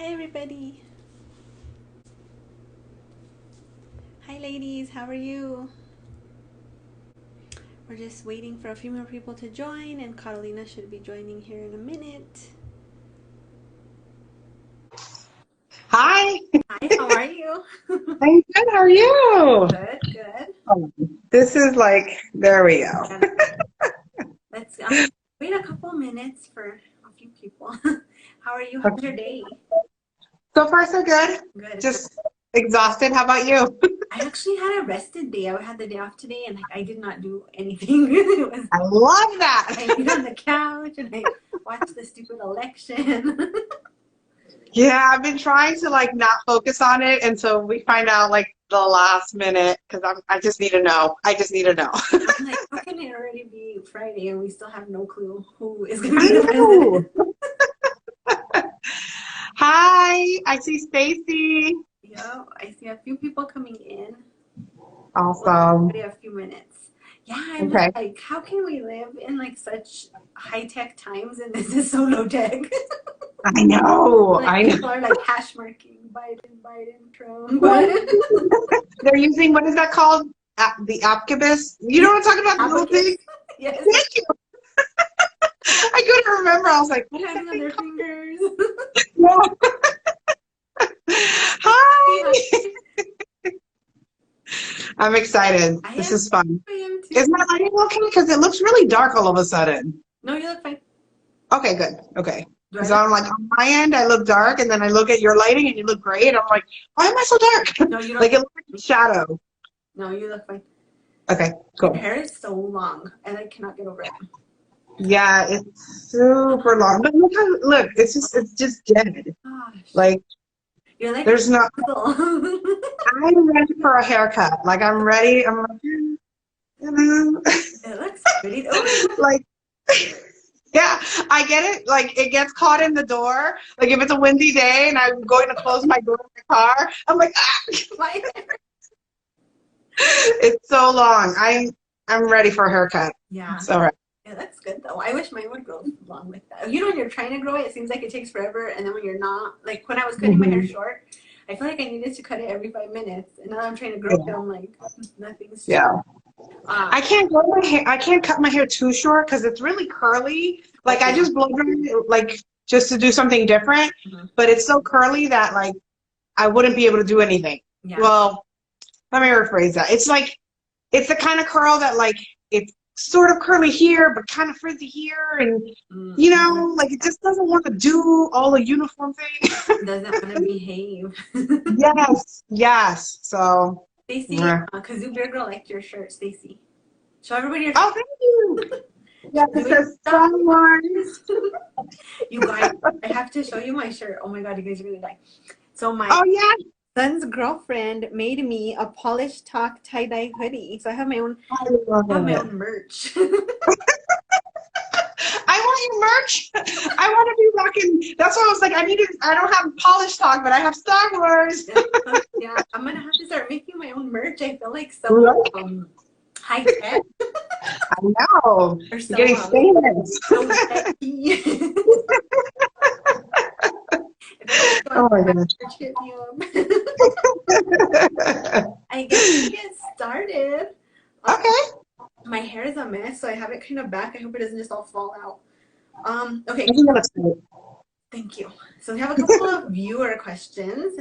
Hi everybody. Hi ladies, how are you? We're just waiting for a few more people to join and Catalina should be joining here in a minute. Hi, Hi, how are you? I'm good. How are you? Good, good. Oh, this is like, there we go. Yeah, let's wait a couple minutes for a few people. How are you? How's your Okay. day? So far, so good. Good. Just exhausted. How about you? I actually had a rested day. I had the day off today and I did not do anything. It was I love that. I laid on the couch and I watched the stupid election. Yeah, I've been trying to like not focus on it, and so we find out like the last minute because I just need to know. I just need to know. I'm like, how can it already be Friday and we still have no clue who is going to I be the know. president? Hi, I see Stacy. Yeah, I see a few people coming in. We'll Awesome. wait a few minutes. Yeah, I'm just Okay. like, how can we live in like such high tech times and this is so low tech? I know. Like I know. people are like hash marking Biden, Biden, Trump, What? Biden. They're using what is that called? The Abacus. You know what I'm talking about? The little Abacus. thing. Yes, Thank you. I couldn't remember. I was like, what is counting that on thing their called? fingers. Yeah. Hi. I'm excited. I This am, is fun. I am Is too. my lighting okay? Because it looks really dark all of a sudden. No, you look fine. Okay, good. Okay. Do I Because look? I'm like, on my end, I look dark, and then I look at your lighting, and you look great. I'm like, why am I so dark? No, you don't. Like, it looks like a shadow. No, you look fine. Okay, Your cool. hair is so long, and I cannot get over it. Yeah, it's super long. But look, it's just dead. Gosh, Like, you're like a there's no, puzzle. I'm ready for a haircut. Like, I'm ready. I'm like, It looks pretty. Oh, like, yeah, I get it. Like, it gets caught in the door. Like, if it's a windy day and I'm going to close my door in the car, I'm like, ah! my It's so long. I'm ready for a haircut. yeah, So right. it looks good though. I wish mine would grow long like that. You know, when you're trying to grow it, it seems like it takes forever, and then when you're not, like when I was cutting my hair Mhm. short, I feel like I needed to cut it every 5 minutes, and now I'm trying to grow it. Yeah. I'm like, nothing's changed. Yeah. Um, I can't grow my hair. I can't cut my hair too short because it's really curly. Like oh I yeah, just blow dry it, like just to do something different, mhm. but it's so curly that like I wouldn't be able to do anything. Yeah, Well, let me rephrase that. It's like it's the kind of curl that like it's sort of curly here, but kind of frizzy here, and mm-hmm. like it just doesn't want to do all the uniform thing. Doesn't want to behave. Yes, yes. So, Stacy, yeah. Kazoo Bear Girl liked your shirt, Stacy. Show everybody your shirt. Oh, thank you. Yes, it Doing says stuff. Star Wars. You guys, I have to show you my shirt. Oh my god, you guys are gonna die. So my Oh yeah, son's girlfriend made me a polished talk tie-dye hoodie. So I love I have my it. own merch. I want your merch. I want to be rocking. That's why I was like, I don't have Polish talk, but I have Star Wars. Yeah, I'm gonna have to start making my own merch. I feel like so Right? high tech I know. or You're so getting famous. so techy. If anybody's Oh on my that gosh. merch, hit me up. I guess we get started. Um, Okay. my hair is a mess, so I have it kind of back. I hope it doesn't just all fall out. I Okay, think that looks good. thank you. So we have a couple of viewer questions.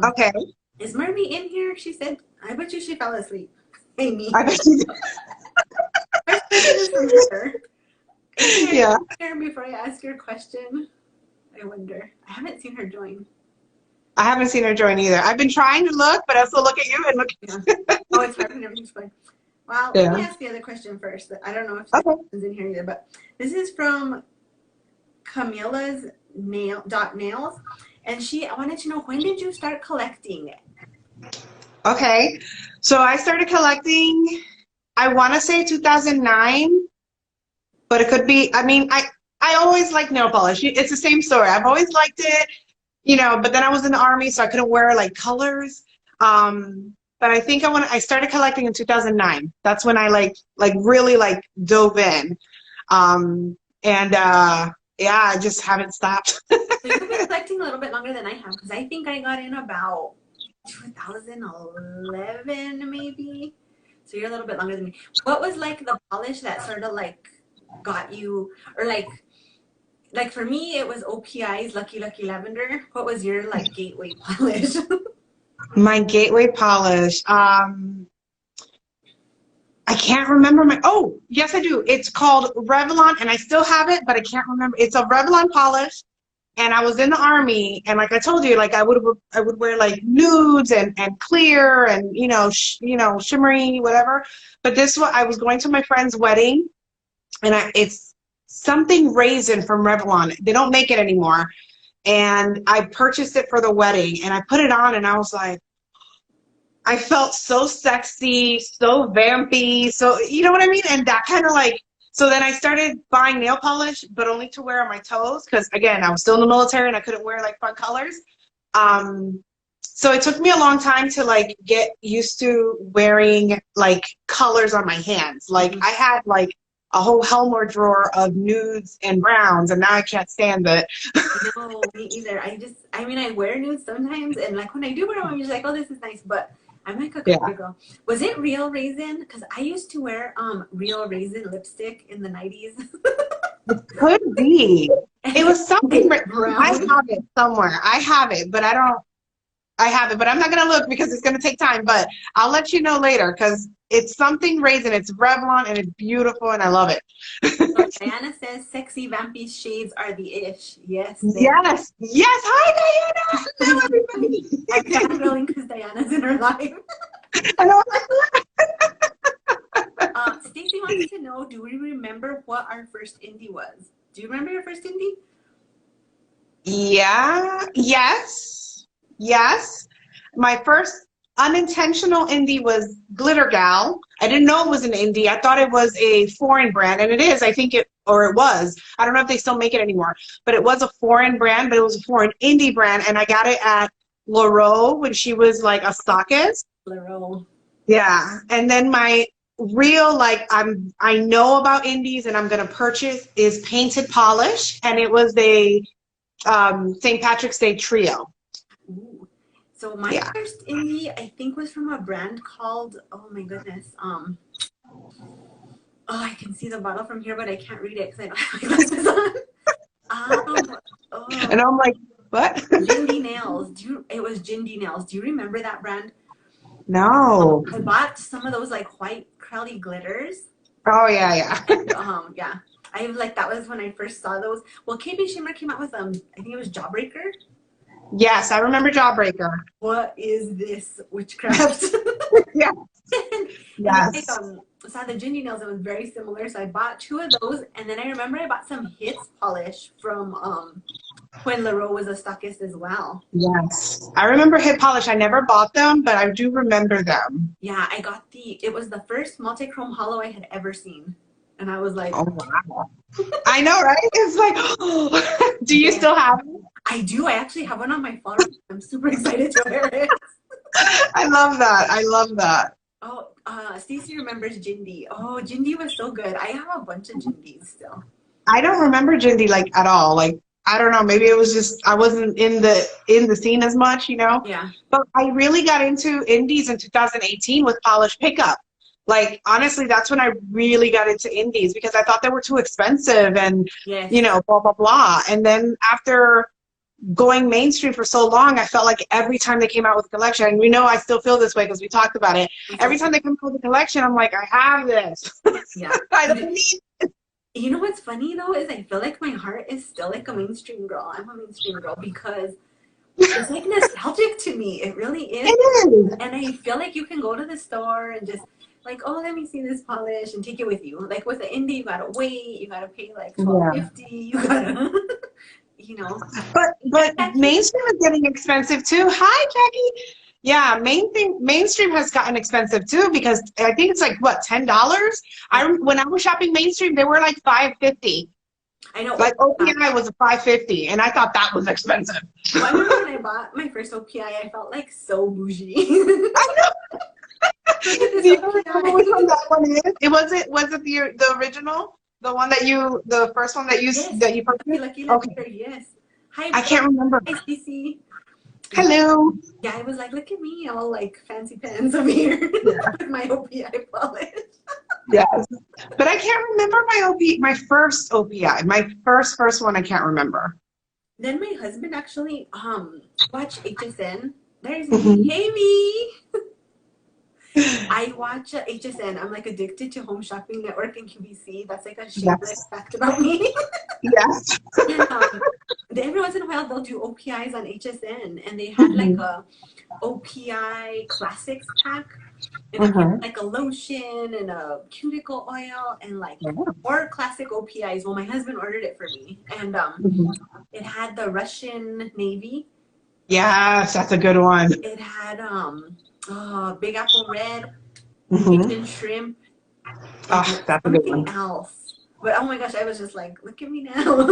Okay. Is Marmy in here? She said, I bet you she fell asleep. Amy. I bet you. First question is from her. Amy, are you Yeah. here before I ask your question? I wonder. I haven't seen her join. I haven't seen her join either. I've been trying to look, but I also look at you and look. Yeah. Oh, it's hard when everything's fine. Well, let me Yeah. ask the other question first. I don't know if this Okay. is in here either, but this is from Camilla's nails, and she wanted to know, when did you start collecting? Okay. So I started collecting. I want to say 2009, but it could be. I mean, I always liked nail polish. It's the same story. I've always liked it, but then I was in the army, so I couldn't wear like colors. But I think I started collecting in 2009. That's when I like really like dove in. And yeah, I just haven't stopped. So you've been collecting a little bit longer than I have because I think I got in about 2011 maybe. So you're a little bit longer than me. What was like the polish that sort of like got you, or like for me it was OPI's Lucky Lucky Lavender. What was your like gateway polish? My gateway polish. I can't remember oh, yes I do. It's called Revlon and I still have it, but I can't remember. It's a Revlon polish. And I was in the army, and like I told you, like I would wear like nudes and clear and shimmery whatever. But this one, I was going to my friend's wedding, and it's something raisin from Revlon. They don't make it anymore, and I purchased it for the wedding, and I put it on, and I was like, I felt so sexy, so vampy, so you know what I mean, and that kind of like. So then I started buying nail polish, but only to wear on my toes because, again, I was still in the military and I couldn't wear, like, fun colors. So it took me a long time to, like, get used to wearing, like, colors on my hands. Like, I had, like, a whole Helmore drawer of nudes and browns, and now I can't stand it. No, me either. I mean, I wear nudes sometimes, and, like, when I do wear them, I'm just like, oh, this is nice, but I'm like a color girl. Was it Real Raisin? Because I used to wear Real Raisin lipstick in the 90s. It could be. It was something. I have it somewhere. I have it, but I have it, but I'm not going to look because it's going to take time. But I'll let you know later because it's something raisin. It's Revlon and it's beautiful and I love it. So Diana says sexy vampy shades are the ish. Yes. Yes. Yes. Hi, Diana. Hello, everybody. I'm fangirling because Diana's in her life. I know. Stacy wants to know, do we remember what our first indie was? Do you remember your first indie? Yeah. Yes. Yes. My first unintentional indie was Glitter Gal. I didn't know it was an indie. I thought it was a foreign brand, and it is. I think it was. I don't know if they still make it anymore, but it was a foreign brand, but it was a foreign indie brand, and I got it at Loro when she was like a stockist. Loro. Yeah, and then my real I know about indies and I'm gonna purchase is Painted Polish, and it was a St. Patrick's Day trio. Ooh. So my first indie, I think, was from a brand called, oh my goodness, oh, I can see the bottle from here, but I can't read it because I don't have my glasses on. And I'm like, what? Jindy Nails. It was Jindy Nails. Do you remember that brand? No. I bought some of those like white curly glitters. Oh yeah. And, yeah. That was when I first saw those. Well, KB Shimmer came out with I think it was Jawbreaker. Yes, I remember Jawbreaker. What is this witchcraft? Yeah. Yes. Saw the Jindy Nails. It was very similar, so I bought 2 of those, and then I remember I bought some Hits polish from when Laro was a stockist as well. Yes, I remember Hit polish. I never bought them, but I do remember them. Yeah, I got it was the first multi-chrome hollow I had ever seen, and I was like, oh wow. I know, right? It's like, oh. Do you still have it? I do. I actually have one on my phone. I'm super excited to wear it. I love that. I love that. Oh, Stacey remembers Jindy. Oh, Jindy was so good. I have a bunch of Jindies still. I don't remember Jindy like at all. Like, I don't know. Maybe it was just I wasn't in the scene as much, you know. Yeah. But I really got into indies in 2018 with Polish Pickup. Like, honestly, that's when I really got into indies because I thought they were too expensive and you know, blah blah blah. And then after going mainstream for so long, I felt like every time they came out with a collection, and we know I still feel this way because we talked about it. Every time they come out with a collection, I'm like, I have this. Yeah. I don't need it. You know what's funny though is I feel like my heart is still like a mainstream girl. I'm a mainstream girl because it's like nostalgic to me. It really is. It is. And I feel like you can go to the store and just like, oh, let me see this polish and take it with you. Like with the indie, you gotta wait. You gotta pay like $12.50. You gotta. You know, but mainstream is getting expensive too. Hi, Jackie. Yeah, mainstream has gotten expensive too because I think it's like what, $10. When I was shopping mainstream, they were like $5.50. I know. Like OPI was a $5.50, and I thought that was expensive. Well, I remember when I bought my first OPI, I felt like so bougie. I know. Do you remember which one that one is? Was it the original? The one that the first one that you purchased? Lucky, okay. Yes. Hi, I can't remember. hi, Cece. Hello. Yeah, I was like, look at me, all like fancy pants over here Yeah. with my OPI polish. Yes. But I can't remember my first OPI. My first one I can't remember. Then my husband actually watched HSN. There's me. Mhm. Hey, me. I watch HSN. I'm like addicted to Home Shopping Network and QVC. That's like a shameless Yes. fact about me. Yes. And every once in a while they'll do OPIs on HSN, and they had like Mhm. a OPI Classics pack, and it came with Mhm. like a lotion and a cuticle oil and like Yeah. more classic OPIs. Well, my husband ordered it for me, and Mhm. it had the Russian Navy. Yes, that's a good one. It had Big Apple Red, Mhm. Cajun Shrimp, and Oh, that's a good something one. else. But oh my gosh, I was just like, look at me now.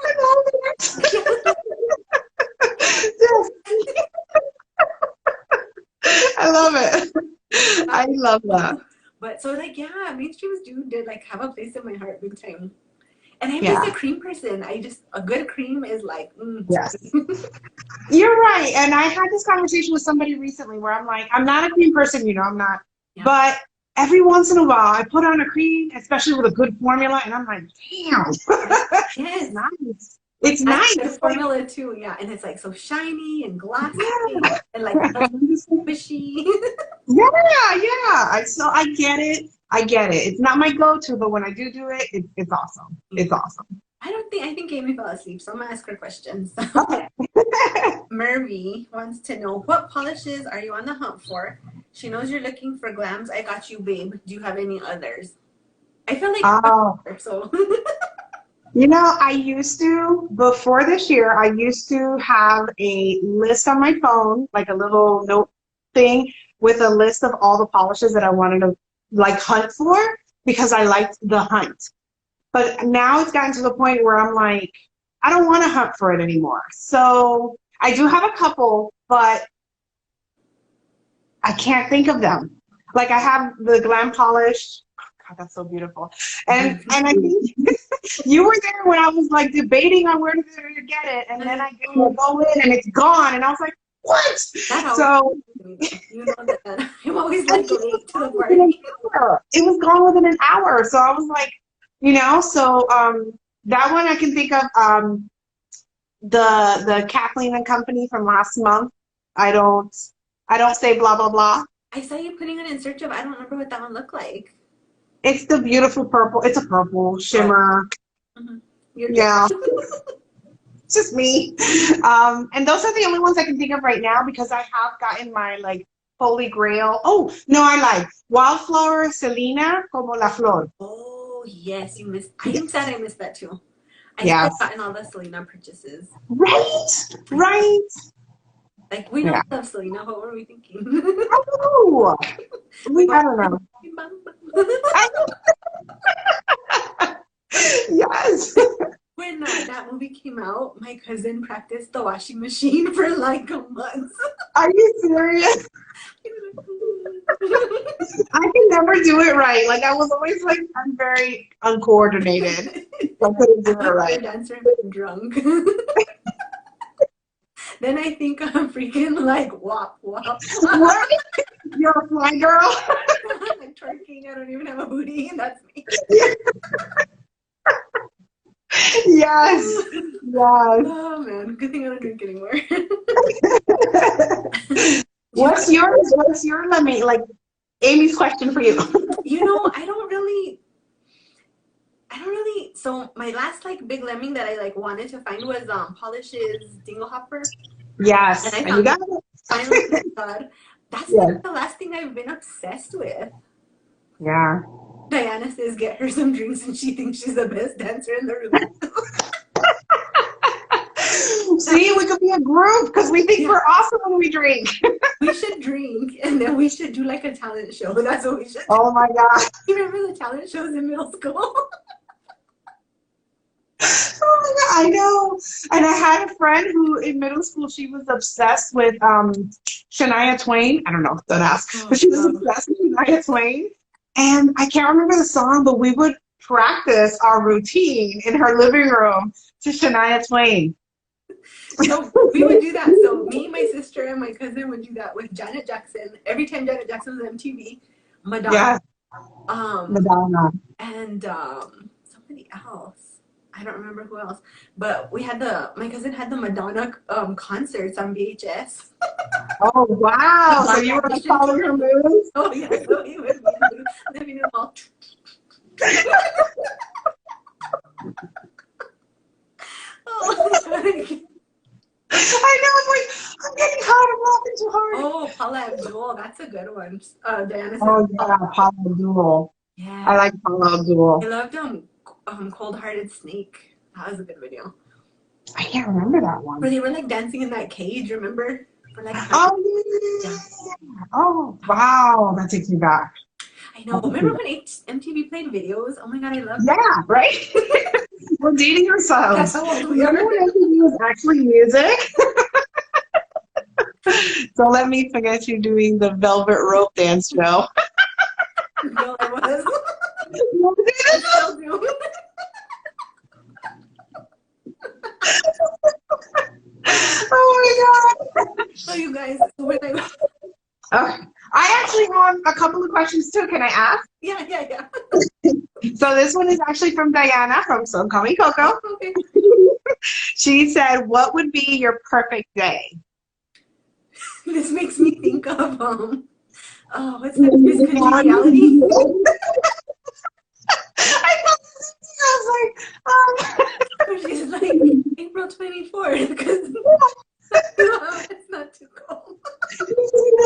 I love it. Yes, I love it. I love that. But so like yeah, mainstreams did like have a place in my heart big time. And I'm just Yeah. a cream person. A good cream is like Yes. You're right. And I had this conversation with somebody recently where I'm like, I'm not a cream person, I'm not. yeah. But every once in a while, I put on a cream, especially with a good formula, and I'm like, damn, Yes. it's nice. It's I nice. like the It's like, formula too, yeah. And it's like so shiny and glossy yeah. and like squishy. Yeah, yeah. I get it. I get it. It's not my go-to, but when I do it, it's awesome. It's awesome. I think Amy fell asleep, so I'm gonna ask her questions. Okay. Murphy wants to know what polishes are you on the hunt for? She knows you're looking for glams. I got you, babe. Do you have any others? I feel like Oh, so. I used to, before this year, I used to have a list on my phone, like a little note thing with a list of all the polishes that I wanted to like hunt for because I liked the hunt. But now it's gotten to the point where I'm like, I don't want to hunt for it anymore. So I do have a couple, but I can't think of them. Like I have the glam polish. God, that's so beautiful. And I think you were there when I was like debating on where to get it, and then I go in and it's gone, and I was like, what? So you know that I'm always like late to the party. It was gone within an hour. So I was like, so that one I can think of. The Kathleen and Company from last month. I don't say blah blah blah. I saw you putting it in search of. I don't remember what that one looked like. It's the beautiful purple. It's a purple shimmer. Oh. Mm-hmm. Yeah. It's just me. And those are the only ones I can think of right now because I have gotten my like holy grail. Oh, no, I like Wildflower Selena como la flor. Oh, yes, you missed. I am sad I missed that too. I yes. still gotten all the Selena purchases. Right, right. Like, we don't love Selena. What were we thinking? I don't know. I don't know. Yes. When that movie came out, my cousin practiced the washing machine for like a month. Are you serious? I can never do it right. Like I was always like, I'm very uncoordinated. I couldn't do it right. I'm a dancer and drunk. Then I think I'm freaking like wop wop. What? You're a fly girl. I'm like twerking. I don't even have a booty, and that's me. Yes. Yes. Oh man, good thing I don't drink anymore. What's yours? What's your limit? Like Amy's question for you. I don't really. So my last like big lemming that I like wanted to find was Polish's Dingle Hopper. Yes, and I found got it. Finally, thank God. That's like the last thing I've been obsessed with. Yeah. Diana says get her some drinks and she thinks she's the best dancer in the room. See, we could be a group because we think we're awesome when we drink. We should drink and then we should do like a talent show. That's what we should do. Oh my God. You remember the talent shows in middle school? Oh my God, I know. And I had a friend who in middle school, she was obsessed with Shania Twain. I don't know, don't ask. But she was obsessed with Shania Twain. And I can't remember the song, but we would practice our routine in her living room to Shania Twain. So we would do that. So me, my sister, and my cousin would do that with Janet Jackson. Every time Janet Jackson was on MTV, Madonna, Yes, um, Madonna. and somebody else. I don't remember who else. But my cousin had the Madonna concerts on VHS. Oh, wow. So Madonna you were like audition following tour. her moves? Oh yeah, so he would be them all. Oh, I know, I'm like, I'm getting hot, I'm laughing too hard. oh, Paula Abdul, that's a good one. Diana said, Oh, yeah, Paula Abdul. yeah. I like Paula I Abdul. loved Cold Hearted Snake. That was a good video. I can't remember that one. Where they were like dancing in that cage, remember? For like Oh, yeah. Oh, wow. That takes me back. I know. Remember when MTV played videos? Oh my god, I love Yeah, right? We're dating ourselves. That's how old we are. Remember when MTV was actually music? So let me forget you doing the Velvet Rope dance show. No, I was. You did? I still do. Oh my god. So you guys, when I Okay. I actually have a couple of questions too. Can I ask? yeah. So this one is actually from Diana from So Call Me Coco. Okay. She said, what would be your perfect day? This makes me think of what's that? Miss Congeniality. I was like, Where she's like April 24th because it's not too cold. a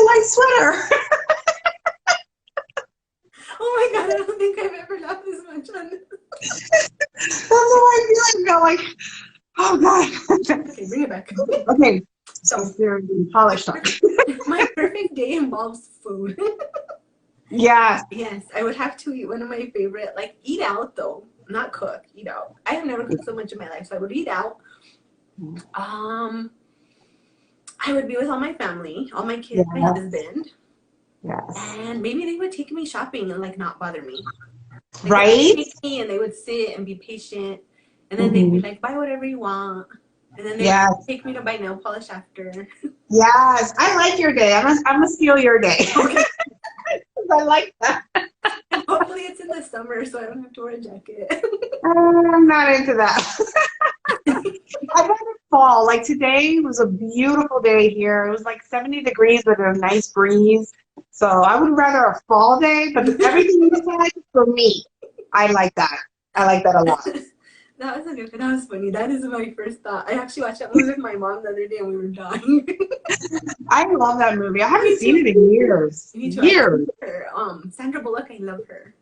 light sweater. Oh my god, I don't think I've ever laughed this much on this. That's how I feel. I like, oh god. Okay, bring it back. Okay, so seriously, polished up. My perfect day involves food. Yes. Yes, I would have to eat one of my favorite, like eat out though, not cook, eat out. I have never cooked so much in my life, so I would eat out. I would be with all my family, all my kids, my husband. Yes. And maybe they would take me shopping and like not bother me. Like, Right? they would take me and they would sit and be patient. And then they'd be like, buy whatever you want. And then they would take me to buy nail polish after. Yes. I like your day. I'm gonna steal your day. Okay. I like that. And hopefully it's in the summer so I don't have to wear a jacket. I'm not into that. I'd rather fall. Like today was a beautiful day here. It was like 70 degrees with a nice breeze. So I would rather a fall day, but everything you said, for me, I like that. I like that a lot. That was a good. That was funny. That is my first thought. I actually watched that movie with my mom the other day, and we were dying. I love that movie. I haven't seen it in years. Me too. Years. Her, Sandra Bullock. I love her.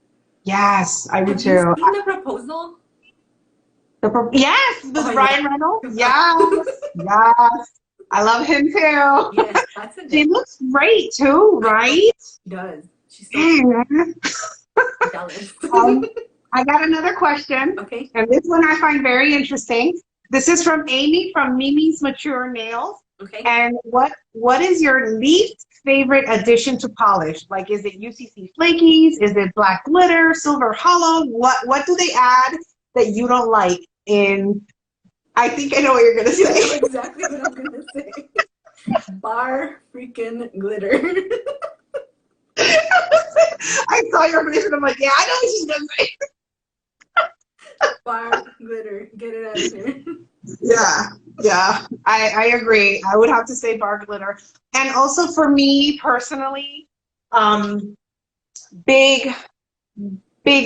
Yes, I do Have too. you seen The Proposal? Yes, with Oh, Ryan Reynolds. Yes, yes. I love him too. Yes, that's a She good. looks great too, right? She does. She's so jealous. I got another question, Okay. and this one I find very interesting. This is from Amy from Mimi's Mature Nails. Okay. And what is your least favorite addition to polish? Like, is it UCC flakies? Is it black glitter, silver hollow? What do they add that you don't like in? I think I know what you're gonna You know say. exactly what I'm gonna say. Bar freaking glitter. I saw your face and I'm like, yeah, I know what she's gonna say. Bar glitter. Get it out of here. Yeah, I agree. I would have to say bar glitter. And also for me personally, big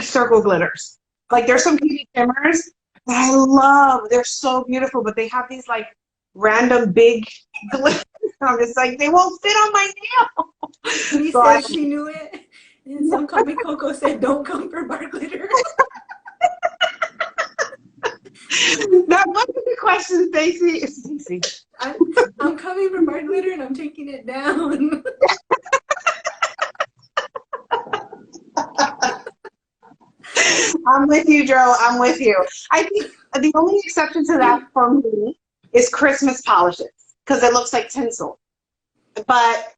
circle glitters. Like there's some beauty shimmers that I love. They're so beautiful, but they have these like random big glitters. I'm just like, they won't fit on my nail. She So said she knew it. And some Call Me Coco said, don't come for bar glitter. That wasn't the question, Stacey. I'm coming for bar glitter and I'm taking it down. I'm with you, Joe. I'm with you. I think the only exception to that for me is Christmas polishes because it looks like tinsel. But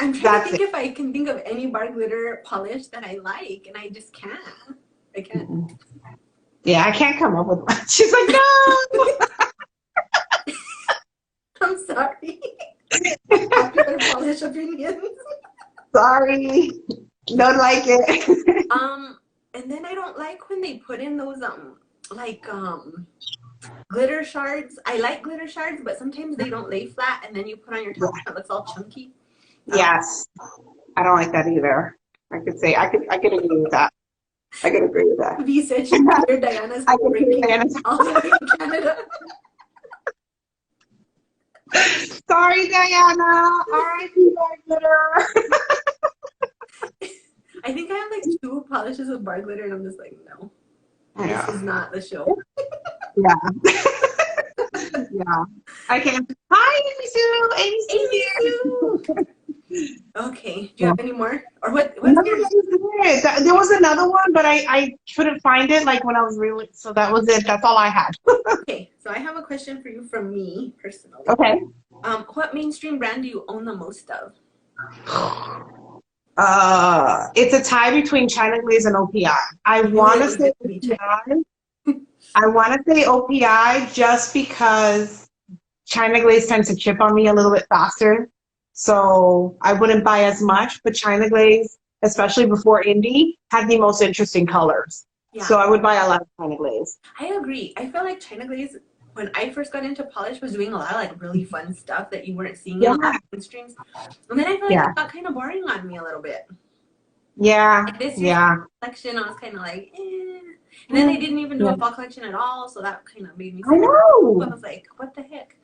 I'm trying to think if I can think of any bar glitter polish that I like, and I just can't. I can't. Yeah, I can't come up with one. She's like, no. I'm sorry. Popular polish opinions. Sorry. Don't like it. And then I don't like when they put in those like glitter shards. I like glitter shards, but sometimes they don't lay flat, and then you put on your top and it looks all chunky. Yes. I don't like that either. I could agree with that. I could agree with that. V said she heard Diana's I could agree with Diana's. all the way in Canada. Sorry, Diana. R.I.P. bar glitter. I think I have like 2 polishes of bar glitter, and I'm just like, no, Yeah. this is not the show. Yeah. Yeah. I can't. Hi, Amy Sue. Amy Sue. Okay. Do you have any more? Or what's No, your... that was it. There was another one, but I couldn't find it like when I was really, so that was it. That's all I had. Okay, so I have a question for you from me personally. Okay. What mainstream brand do you own the most of? It's a tie between China Glaze and OPI. I want to say OPI. I want to say OPI just because China Glaze tends to chip on me a little bit faster. So I wouldn't buy as much, but China Glaze, especially before Indie, had the most interesting colors. Yeah. So I would buy a lot of China Glaze. I agree. I feel like China Glaze, when I first got into polish, was doing a lot of like really fun stuff that you weren't seeing in a lot of mainstreams. And then I feel like it got kind of boring on me a little bit. Yeah. Like this year's collection, I was kind of like, eh. And then they didn't even do a fall collection at all, so that kind of made me sad. I know. I was like, what the heck?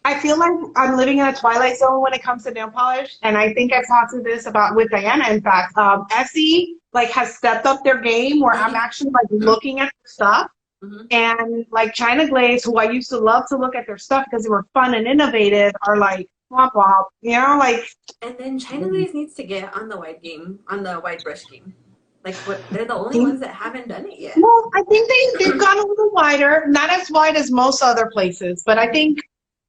I feel like I'm living in a twilight zone when it comes to nail polish, and I think I've talked to this about with Diana. In fact, Essie like has stepped up their game where I'm actually like looking at the stuff, and like China Glaze, who I used to love to look at their stuff because they were fun and innovative, are like womp womp, you know, like. And then China Glaze needs to get on the wide game, on the wide brush game. Like, they're the only ones that haven't done it yet. Well, I think they've gone a little wider, not as wide as most other places, but I think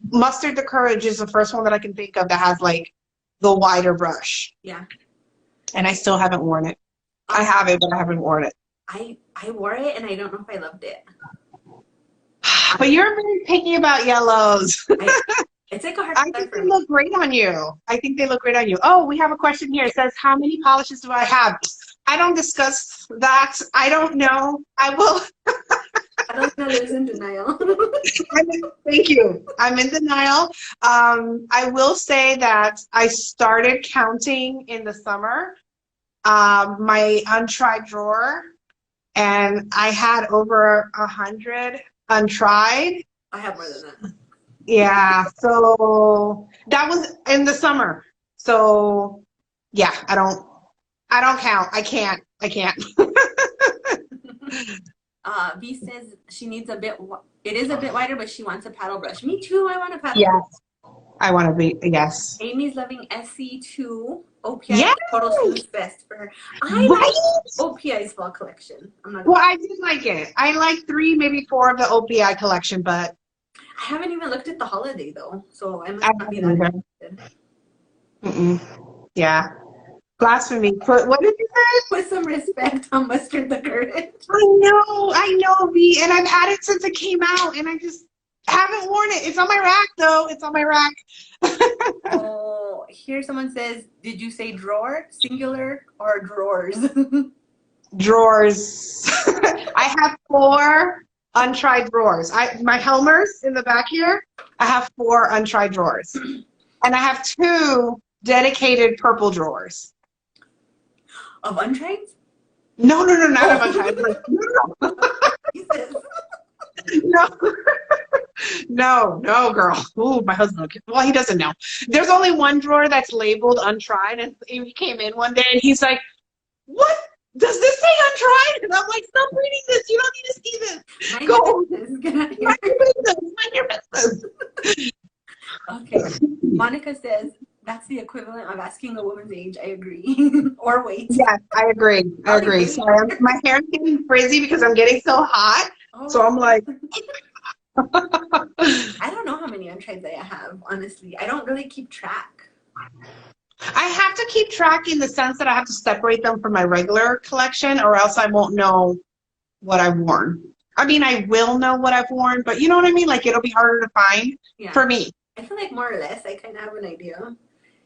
Mustard the Courage is the first one that I can think of that has like the wider brush. Yeah. And I still haven't worn it. I have it, but I haven't worn it. I wore it, and I don't know if I loved it. But you're very picky about yellows. It's like a hard. I think they look great on you. I think they look great on you. Oh, we have a question here. It says, how many polishes do I have? I don't discuss that. I don't know. I will. I don't know. Lives in denial. Thank you. I'm in denial. I will say that I started counting in the summer my untried drawer, and I had over 100 untried. I have more than that. Yeah, so that was in the summer. So yeah, I don't count. I can't. V says she needs a bit. It is a bit wider, but she wants a paddle brush. Me too. I want a paddle. Yes, I want to be. Yes. Amy's loving SC2. OPI yes. Total Smooth's best for her. I like OPI's fall collection. I did like it. I like 3, maybe 4 of the OPI collection, but I haven't even looked at the holiday though, so I must not be that interested. Yeah. Blasphemy. What did you say? Put some respect on Mustard the Courage. I know, V, and I've had it since it came out, and I just haven't worn it. It's on my rack, though. It's on my rack. Oh, here someone says, did you say drawer, singular, or drawers? Drawers. I have 4 untried drawers. My Helmers in the back here, I have 4 untried drawers. And I have 2 dedicated purple drawers. Of untried? No, not of untried. No, girl. Ooh, my husband. Well, he doesn't know. There's only 1 drawer that's labeled untried, and he came in one day and he's like, "What? Does this say untried?" And I'm like, "Stop reading this. You don't need to see this. Go. Mind your business." Okay. Monica says, that's the equivalent of asking a woman's age. I agree. Or weight. Yes, I agree. Sorry, my hair's getting frizzy because I'm getting so hot. Oh. So I'm like. I don't know how many untrieds I have, honestly. I don't really keep track. I have to keep track in the sense that I have to separate them from my regular collection, or else I won't know what I've worn. I mean, I will know what I've worn, but you know what I mean? Like, it'll be harder to find Yeah. for me. I feel like more or less I kind of have an idea.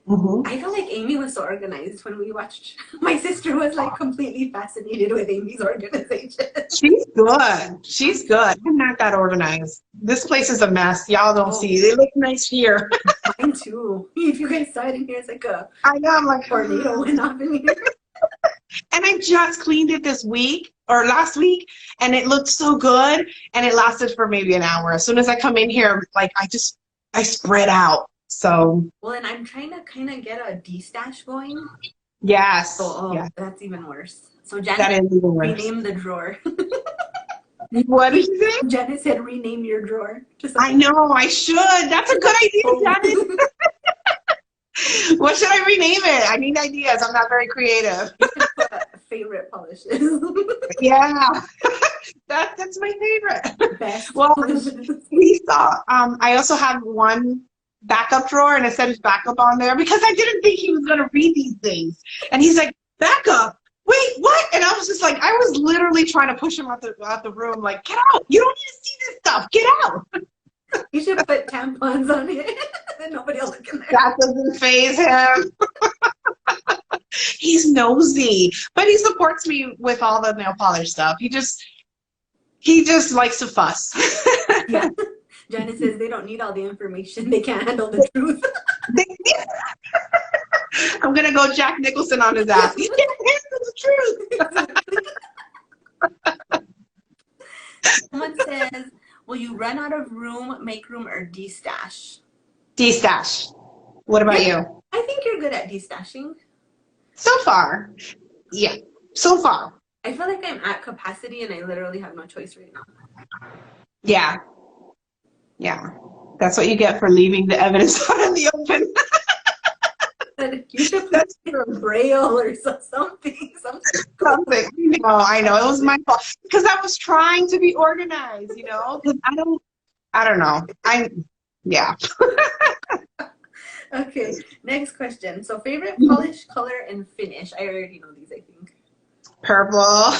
Hmm. I feel like Amy was so organized when we watched. My sister was like completely fascinated with Amy's organization. She's good. She's good. I'm not that organized. This place is a mess. Y'all don't Oh, see. They look nice here. mine too. If you guys saw it in here, it's like a I know. I'm like, tornado went off in here. and I just cleaned it this week or last week, and it looked so good, and it lasted for maybe an hour. As soon as I come in here, like I spread out. So Well, and I'm trying to kind of get a D-stash going. yes, So yeah, that's even worse. So that Janet is even worse. rename the drawer. What did you say? Janet said rename your drawer. I know. I should. That's a good idea, Janet. What should I rename it? I need ideas. I'm not very creative. Favorite polishes. Yeah, that's my favorite. Best Well, polishes. we saw. I also have one backup drawer, and it said his backup on there because I didn't think he was gonna read these things. And he's like, "Backup? Wait, what?" And I was just like, I was literally trying to push him out the room. Like, get out! You don't need to see this stuff. Get out! You should put tampons on it. Then nobody will look in there. That doesn't faze him. He's nosy, but he supports me with all the nail polish stuff. He just likes to fuss. Yeah. Janet says they don't need all the information. They can't handle the truth. I'm gonna go Jack Nicholson on his ass. You can't handle the truth. Someone says, will you run out of room, make room, or de-stash? D-stash. What about you? I think you're good at de-stashing. So far, yeah. So far, I feel like I'm at capacity and I literally have no choice right now. yeah, yeah. That's what you get for leaving the evidence out in the open. But you should put your braille or something. Something. I know. It was my fault because I was trying to be organized. Because I don't know. Yeah. Okay, next question. So favorite polish, color, and finish. I already know these, I think. Purple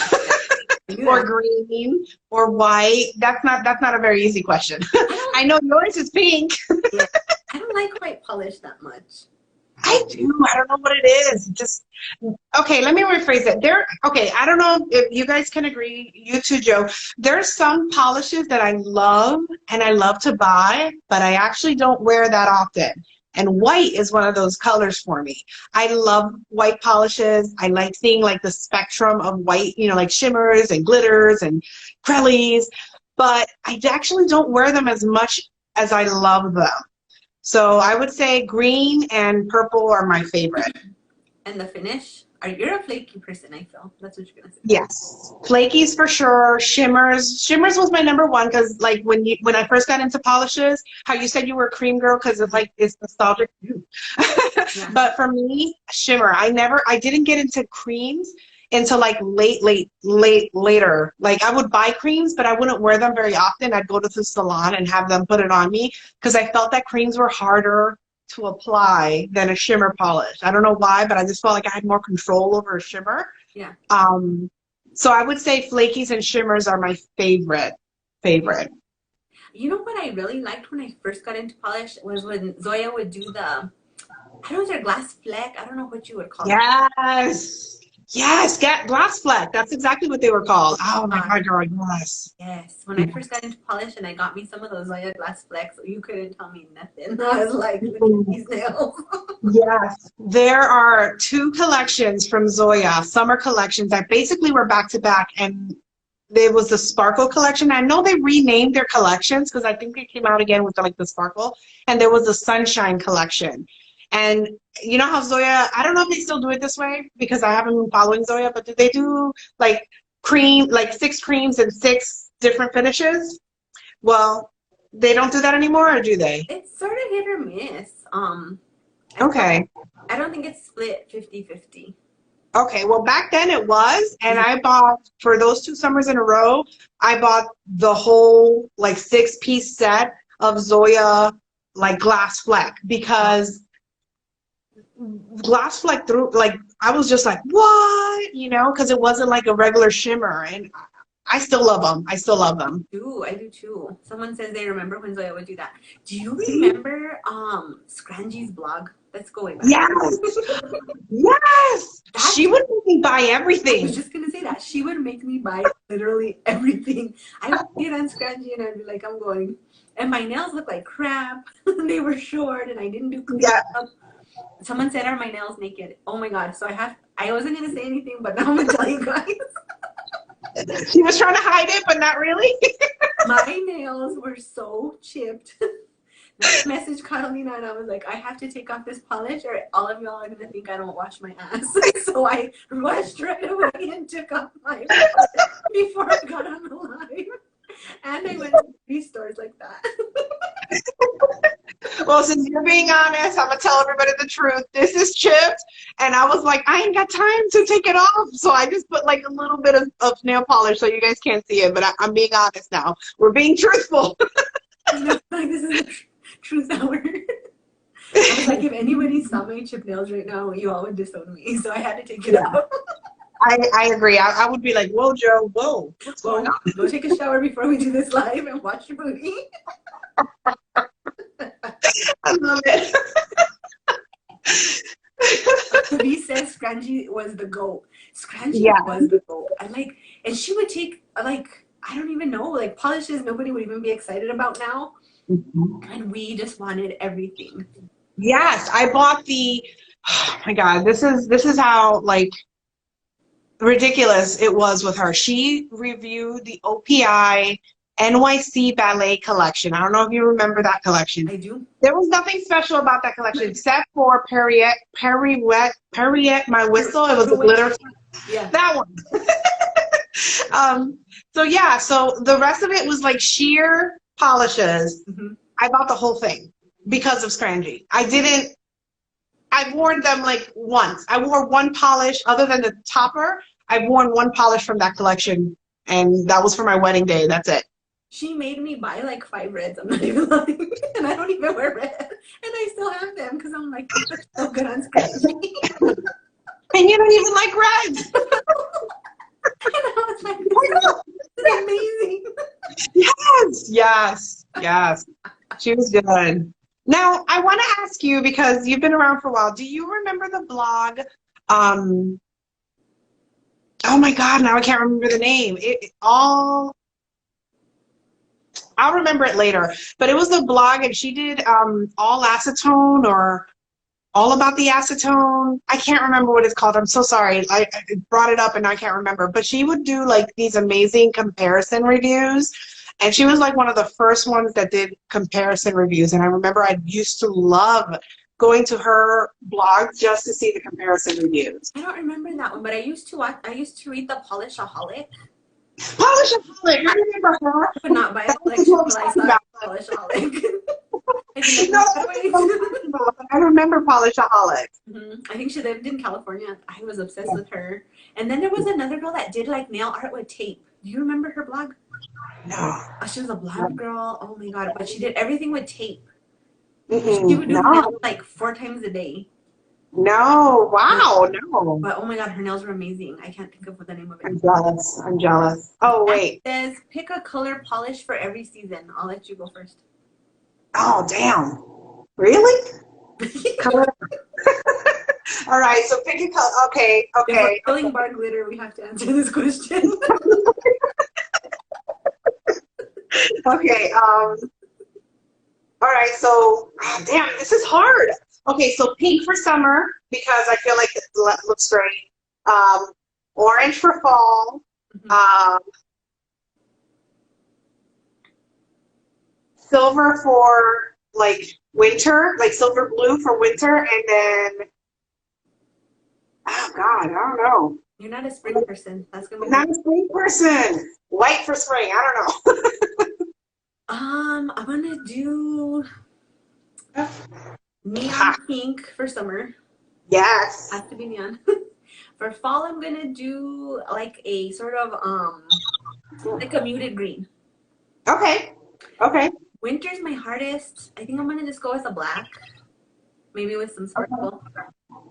or green or white. That's not a very easy question. I know yours is pink. Yeah. I don't like white polish that much. I do. I don't know what it is. Just okay. Let me rephrase it. Okay. I don't know if you guys can agree. You too, Joe. There's some polishes that I love and I love to buy, but I actually don't wear that often. And white is one of those colors for me. I love white polishes. I like seeing like the spectrum of white, like shimmers and glitters and crellies, but I actually don't wear them as much as I love them. So I would say green and purple are my favorite. And the finish? You're a flaky person, I feel. That's what you're gonna say. Yes, flakies for sure. Shimmers was my number one because like when I first got into polishes, how you said you were a cream girl because it's nostalgic. Yeah. But for me, shimmer. I didn't get into creams until like later. Like I would buy creams, but I wouldn't wear them very often. I'd go to the salon and have them put it on me because I felt that creams were harder to apply than a shimmer polish. I don't know why, but I just felt like I had more control over a shimmer. Yeah. So I would say flakies and shimmers are my favorite. You know what I really liked when I first got into polish was when Zoya would do I don't know, is there glass fleck? I don't know what you would call it. Yes, glass fleck. That's exactly what they were called. Oh my God, girl, yes. Yes, when I first got into polish and I got me some of those Zoya glass flecks, you couldn't tell me nothing. I was like, look at these nails. Yes, there are 2 collections from Zoya, summer collections that basically were back to back, and there was the Sparkle collection. I know they renamed their collections because I think they came out again with like the Sparkle, and there was the Sunshine collection. And you know how Zoya, I don't know if they still do it this way because I haven't been following Zoya, but do they do like 6 creams and 6 different finishes? Well, they don't do that anymore, or do they? It's sort of hit or miss. Okay. I don't think it's split 50-50. Okay, well back then it was, and I bought, for those 2 summers in a row, I bought the whole like 6-piece set of Zoya like glass fleck because glass fleck I was just like, what? Because it wasn't like a regular shimmer, and I still love them. I still love them. I do too. Someone says they remember when Zoya would do that. Do you See? remember Scrangy's blog? Let's go way back. Yes. Yes. That's, She would make me buy I was everything. just gonna say that. She would make me buy literally everything. I would get on Scrangy and I'd be like, I'm going. And my nails looked like crap. They were short and I didn't do cleanup. Yeah. Someone said, are my nails naked? Oh my god. So I wasn't gonna say anything, but now I'm gonna tell you guys. She was trying to hide it, but not really. My nails were so chipped. I messaged Catalina and I was like, I have to take off this polish or all of y'all are going to think I don't wash my ass. So I rushed right away and took off my polish before I got on the live. And I went to 3 stores like that. Well, since you're being honest, I'm going to tell everybody the truth. This is chipped. And I was like, I ain't got time to take it off. So I just put like a little bit of nail polish so you guys can't see it. But I'm being honest now. We're being truthful. Like, this is a truth hour. I was like, if anybody saw my chip nails right now, you all would disown me. So I had to take it off. I agree. I would be like, whoa, Joe, whoa. What's going on? Go take a shower before we do this live and watch your booty. I love it. V says Scrangy was the GOAT. Scrangy Yeah. was the GOAT. And she would take, like, I don't even know, like, polishes nobody would even be excited about now. And we just wanted everything. Yes, I bought the, oh my God, this is how, like, ridiculous it was with her. She reviewed the OPI NYC Ballet collection. I don't know if you remember that collection. I do. There was nothing special about that collection except for Perriette, my whistle. It was a glitter. Yeah. That one. So yeah, so the rest of it was like sheer polishes. Mm-hmm. I bought the whole thing because of Scrangy. I wore them like once. I wore one polish other than the topper. I've worn one polish from that collection and that was for my wedding day. That's it. She made me buy like 5 reds. I'm not even lying. And I don't even wear red. And I still have them because I'm like, these are so good on Scrangy. And you don't even like reds. And I was like, this is amazing. Yes. She was good. Now, I want to ask you, because you've been around for a while, do you remember the blog? Oh my God, now I can't remember the name. I'll remember it later. But it was the blog, and she did all acetone or all about the acetone. I can't remember what it's called. I'm so sorry. I brought it up and I can't remember. But she would do like these amazing comparison reviews. And she was like one of the first ones that did comparison reviews. And I remember I used to love going to her blog just to see the comparison reviews. I don't remember that one, but I used to read the Polishaholic. Polishaholic, I remember her. But not by a collection, but I saw Polishaholic. No, I remember Polishaholic. I think she lived in California. I was obsessed with her. And then there was another girl that did like nail art with tape. Do you remember her blog? No. Oh, she was a blonde girl. Oh my God. But she did everything with tape. Mm-mm. She would do nails like 4 times a day. No. Wow. No. But oh my God, her nails were amazing. I can't think of what the name of it is. I'm jealous. Oh, wait. It says pick a color polish for every season. I'll let you go first. Oh, damn. Really? Color. All right, so pick a color. Okay. If we're calling bar glitter, we have to answer this question. Okay. All right, so, damn, this is hard. Okay, so pink for summer, because I feel like it looks great. Orange for fall. Silver for like winter, like silver blue for winter, and then oh God, I don't know. You're not a spring person. That's gonna be I'm not a spring person. White for spring. I don't know. I'm gonna do neon pink for summer. Yes. Has to be neon. For fall, I'm gonna do like a sort of like a muted green. Okay. Okay. Winter's my hardest. I think I'm gonna just go with a black, maybe with some sparkle.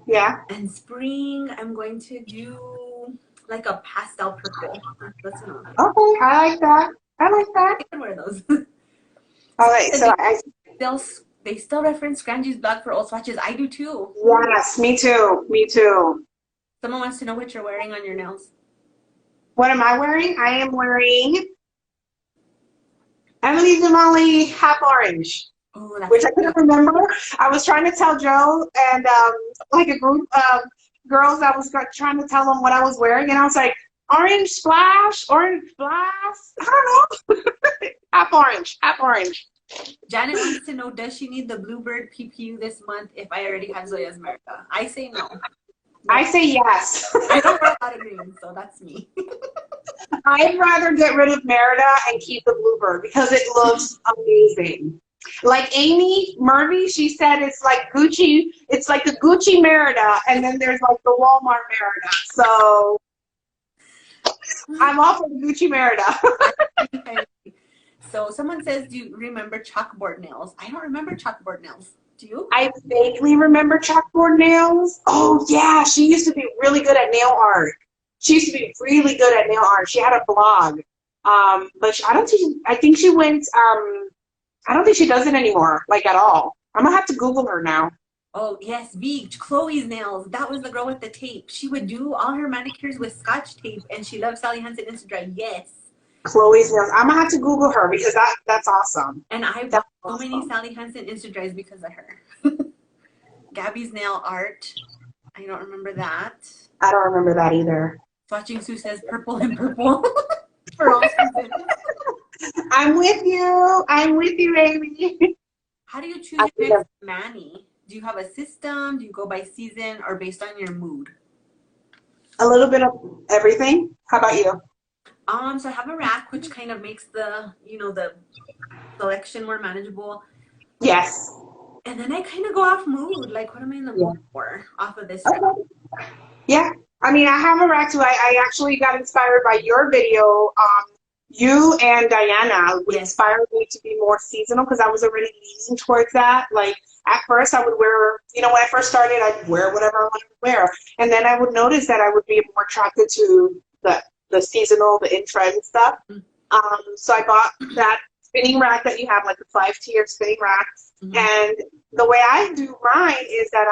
Yeah. And spring, I'm going to do like a pastel purple. That's enough. Okay, I like that. I like that. I can wear those. Okay, so They still reference Scrangie's blog for old swatches. I do too. yes, me too. Me too. Someone wants to know what you're wearing on your nails. What am I wearing? I am wearing Emily Zamali half orange, Oh, that's which I couldn't remember. I was trying to tell Joe and like a group of girls, I was trying to tell them what I was wearing, and I was like, orange splash, orange blast. I don't know. Half orange, half orange. Janet wants to know, does she need the Bluebird PPU this month if I already have Zoya's America? I say no. I say yes. I don't wear a lot of green, so that's me. I'd rather get rid of Merida and keep the Bluebird because it looks amazing. Like Amy Murphy, she said it's like Gucci, it's like the Gucci Merida, and then there's like the Walmart Merida. So I'm all for the Gucci Merida. So someone says, do you remember chalkboard nails? I don't remember chalkboard nails. Do you? I vaguely remember chalkboard nails. Oh yeah, she used to be really good at nail art. She used to be really good at nail art. She had a blog. But I think she went, I don't think she does it anymore, like at all. I'm gonna have to Google her now. Oh yes, Chloe's nails. That was the girl with the tape. She would do all her manicures with Scotch tape, and she loved Sally Hansen Insta-Dry. Yes. Chloe's nails. I'm gonna have to Google her because that's awesome. And I bought so many Sally Hansen Insta-Dries because of her. Gabby's nail art. I don't remember that. I don't remember that either. Watching Sue says purple and purple for all seasons. I'm with you. I'm with you, Amy. How do you choose your next mani? Do you have a system? Do you go by season or based on your mood? A little bit of everything. How about you? So I have a rack, which kind of makes the selection more manageable. Yes. And then I kind of go off mood. Like, what am I in the mood for off of this? Okay. Yeah. I mean, I have a rack too. I actually got inspired by your video. You and Diana inspired me to be more seasonal because I was already leaning towards that. Like, at first I would wear, when I first started, I'd wear whatever I wanted to wear. And then I would notice that I would be more attracted to the seasonal, the in-trend stuff. So I bought that spinning rack that you have, like the 5-tier spinning rack. Mm-hmm. And the way I do mine is that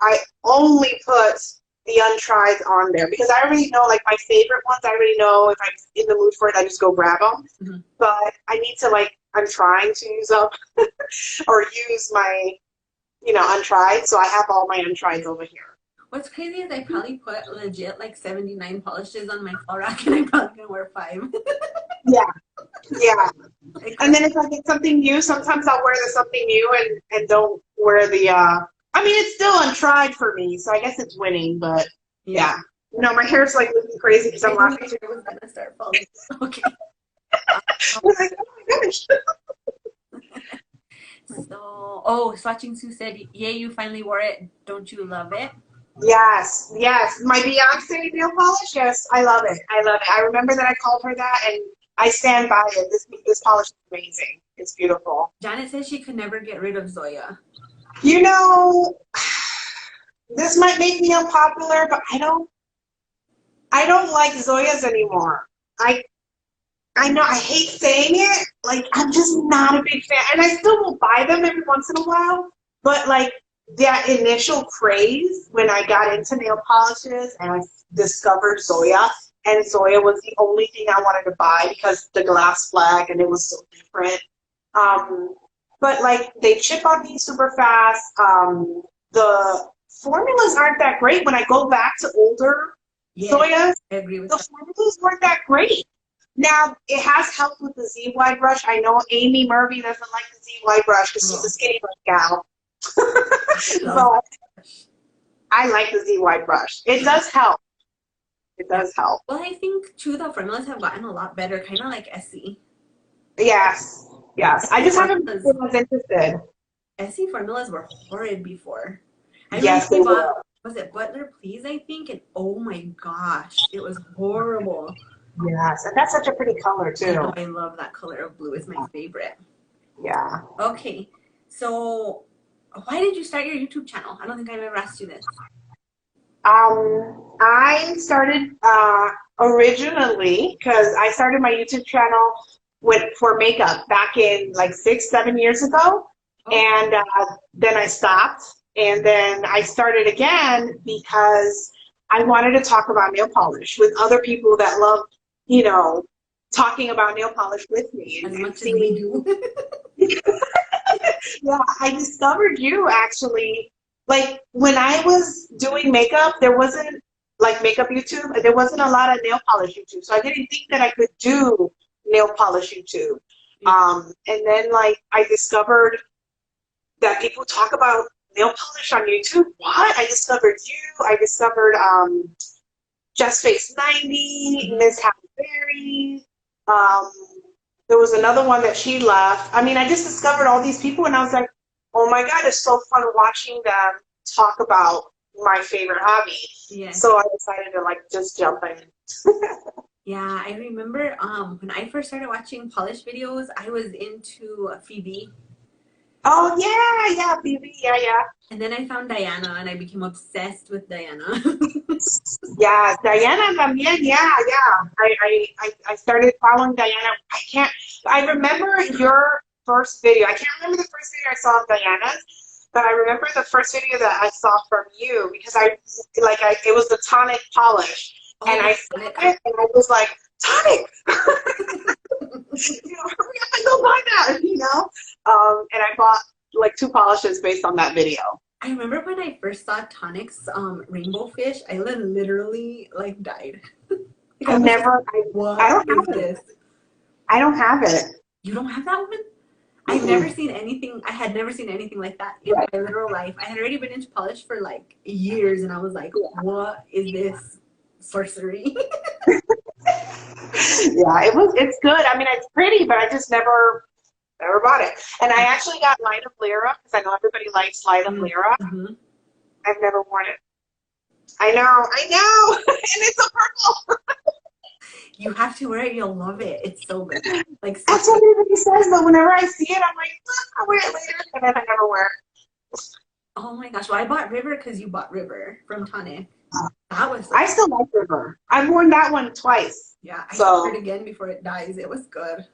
I only put the untried on there because I already know, like, my favorite ones. I already know if I'm in the mood for it, I just go grab them. Mm-hmm. But I need to, like, I'm trying to use up or use my, untried. So I have all my untrieds over here. What's crazy is I probably put legit like 79 polishes on my fall rack, and I'm probably gonna wear 5. Yeah. And then if I get something new, sometimes I'll wear the something new and don't wear the. I mean, it's still untried for me, so I guess it's winning. But yeah. My hair's like looking crazy because I'm laughing. It was gonna start falling. Okay. I was like, oh my gosh. So, Swatching Sue said, "Yay, you finally wore it. Don't you love it?" Yes. My Beyonce nail polish, yes, I love it. I remember that I called her that, and I stand by it. This polish is amazing. It's beautiful. Janet says she could never get rid of Zoya. This might make me unpopular, but I don't like Zoyas anymore. I know I hate saying it. Like, I'm just not a big fan, and I still will buy them every once in a while, but like, that initial craze when I got into nail polishes and I discovered Zoya, and Zoya was the only thing I wanted to buy because the glass flag and it was so different. But like, they chip on me super fast. The formulas aren't that great. When I go back to older Zoyas, I agree with the formulas weren't that great. Now, it has helped with the ZY brush. I know Amy Murphy doesn't like the ZY brush because she's a skinny brush gal. But I like the ZY brush. It does help. It does help. Well, I think too the formulas have gotten a lot better, kind of like Essie. Yes. I just haven't been as interested. Essie formulas were horrid before. Yes, they were. Was it Butler Please, I think? And oh my gosh, it was horrible. Yes, and that's such a pretty color too. I love that color of blue. It's my favorite. Yeah. Okay, so why did you start your YouTube channel? I don't think I've ever asked you this. I started originally because I started my YouTube channel for makeup back in like 6, 7 years ago, Oh, and then I stopped, and then I started again because I wanted to talk about nail polish with other people that love, you know, talking about nail polish with me as and much as we seeing. do. Yeah, I discovered you actually. Like when I was doing makeup, there wasn't like makeup YouTube, there wasn't a lot of nail polish YouTube. So I didn't think that I could do nail polish YouTube. Yeah. And then like I discovered that people talk about nail polish on YouTube. What? I discovered you. I discovered Just Face 90, Mhm. Miss Halle Berry. Um, there was another one that she left. I mean, I just discovered all these people, and I was like, oh my God, it's so fun watching them talk about my favorite hobby. Yes. So I decided to like just jump in. Yeah, I remember when I first started watching polish videos, I was into Phoebe. Oh yeah, yeah, Phoebe, yeah, yeah. And then I found Diana and I became obsessed with Diana. Yeah, Diana también, yeah, yeah. I started following Diana. I remember your first video. I can't remember the first video I saw of Diana's, but I remember the first video that I saw from you because it was the tonic polish. Oh, And the I saw tonic. it and I was like, tonic! Hurry up and go buy that, And I bought like 2 polishes based on that video. I remember when I first saw Tonic's Rainbow Fish, I literally like died. Like, I I was like, never, I what don't is have it. this? I don't have it. You don't have that one? I've Mm-mm. never seen anything. I had never seen anything like that in Right. my literal life. I had already been into polish for like years, and I was like, "What is this sorcery?" Yeah, it's good. I mean, it's pretty, but I just never bought it. And I actually got Light of Lyra because I know everybody likes Light of Lyra. Mm-hmm. I've never worn it. I know, and it's a purple. You have to wear it. You'll love it. It's so good. Like, so That's what everybody says, but whenever I see it, I'm like, I'll wear it later, and then I never wear it. oh my gosh. Well, I bought River because you bought River from Tonic. That was so I still like River. I've worn that one twice. yeah. I So- saw it again before it dies. It was good.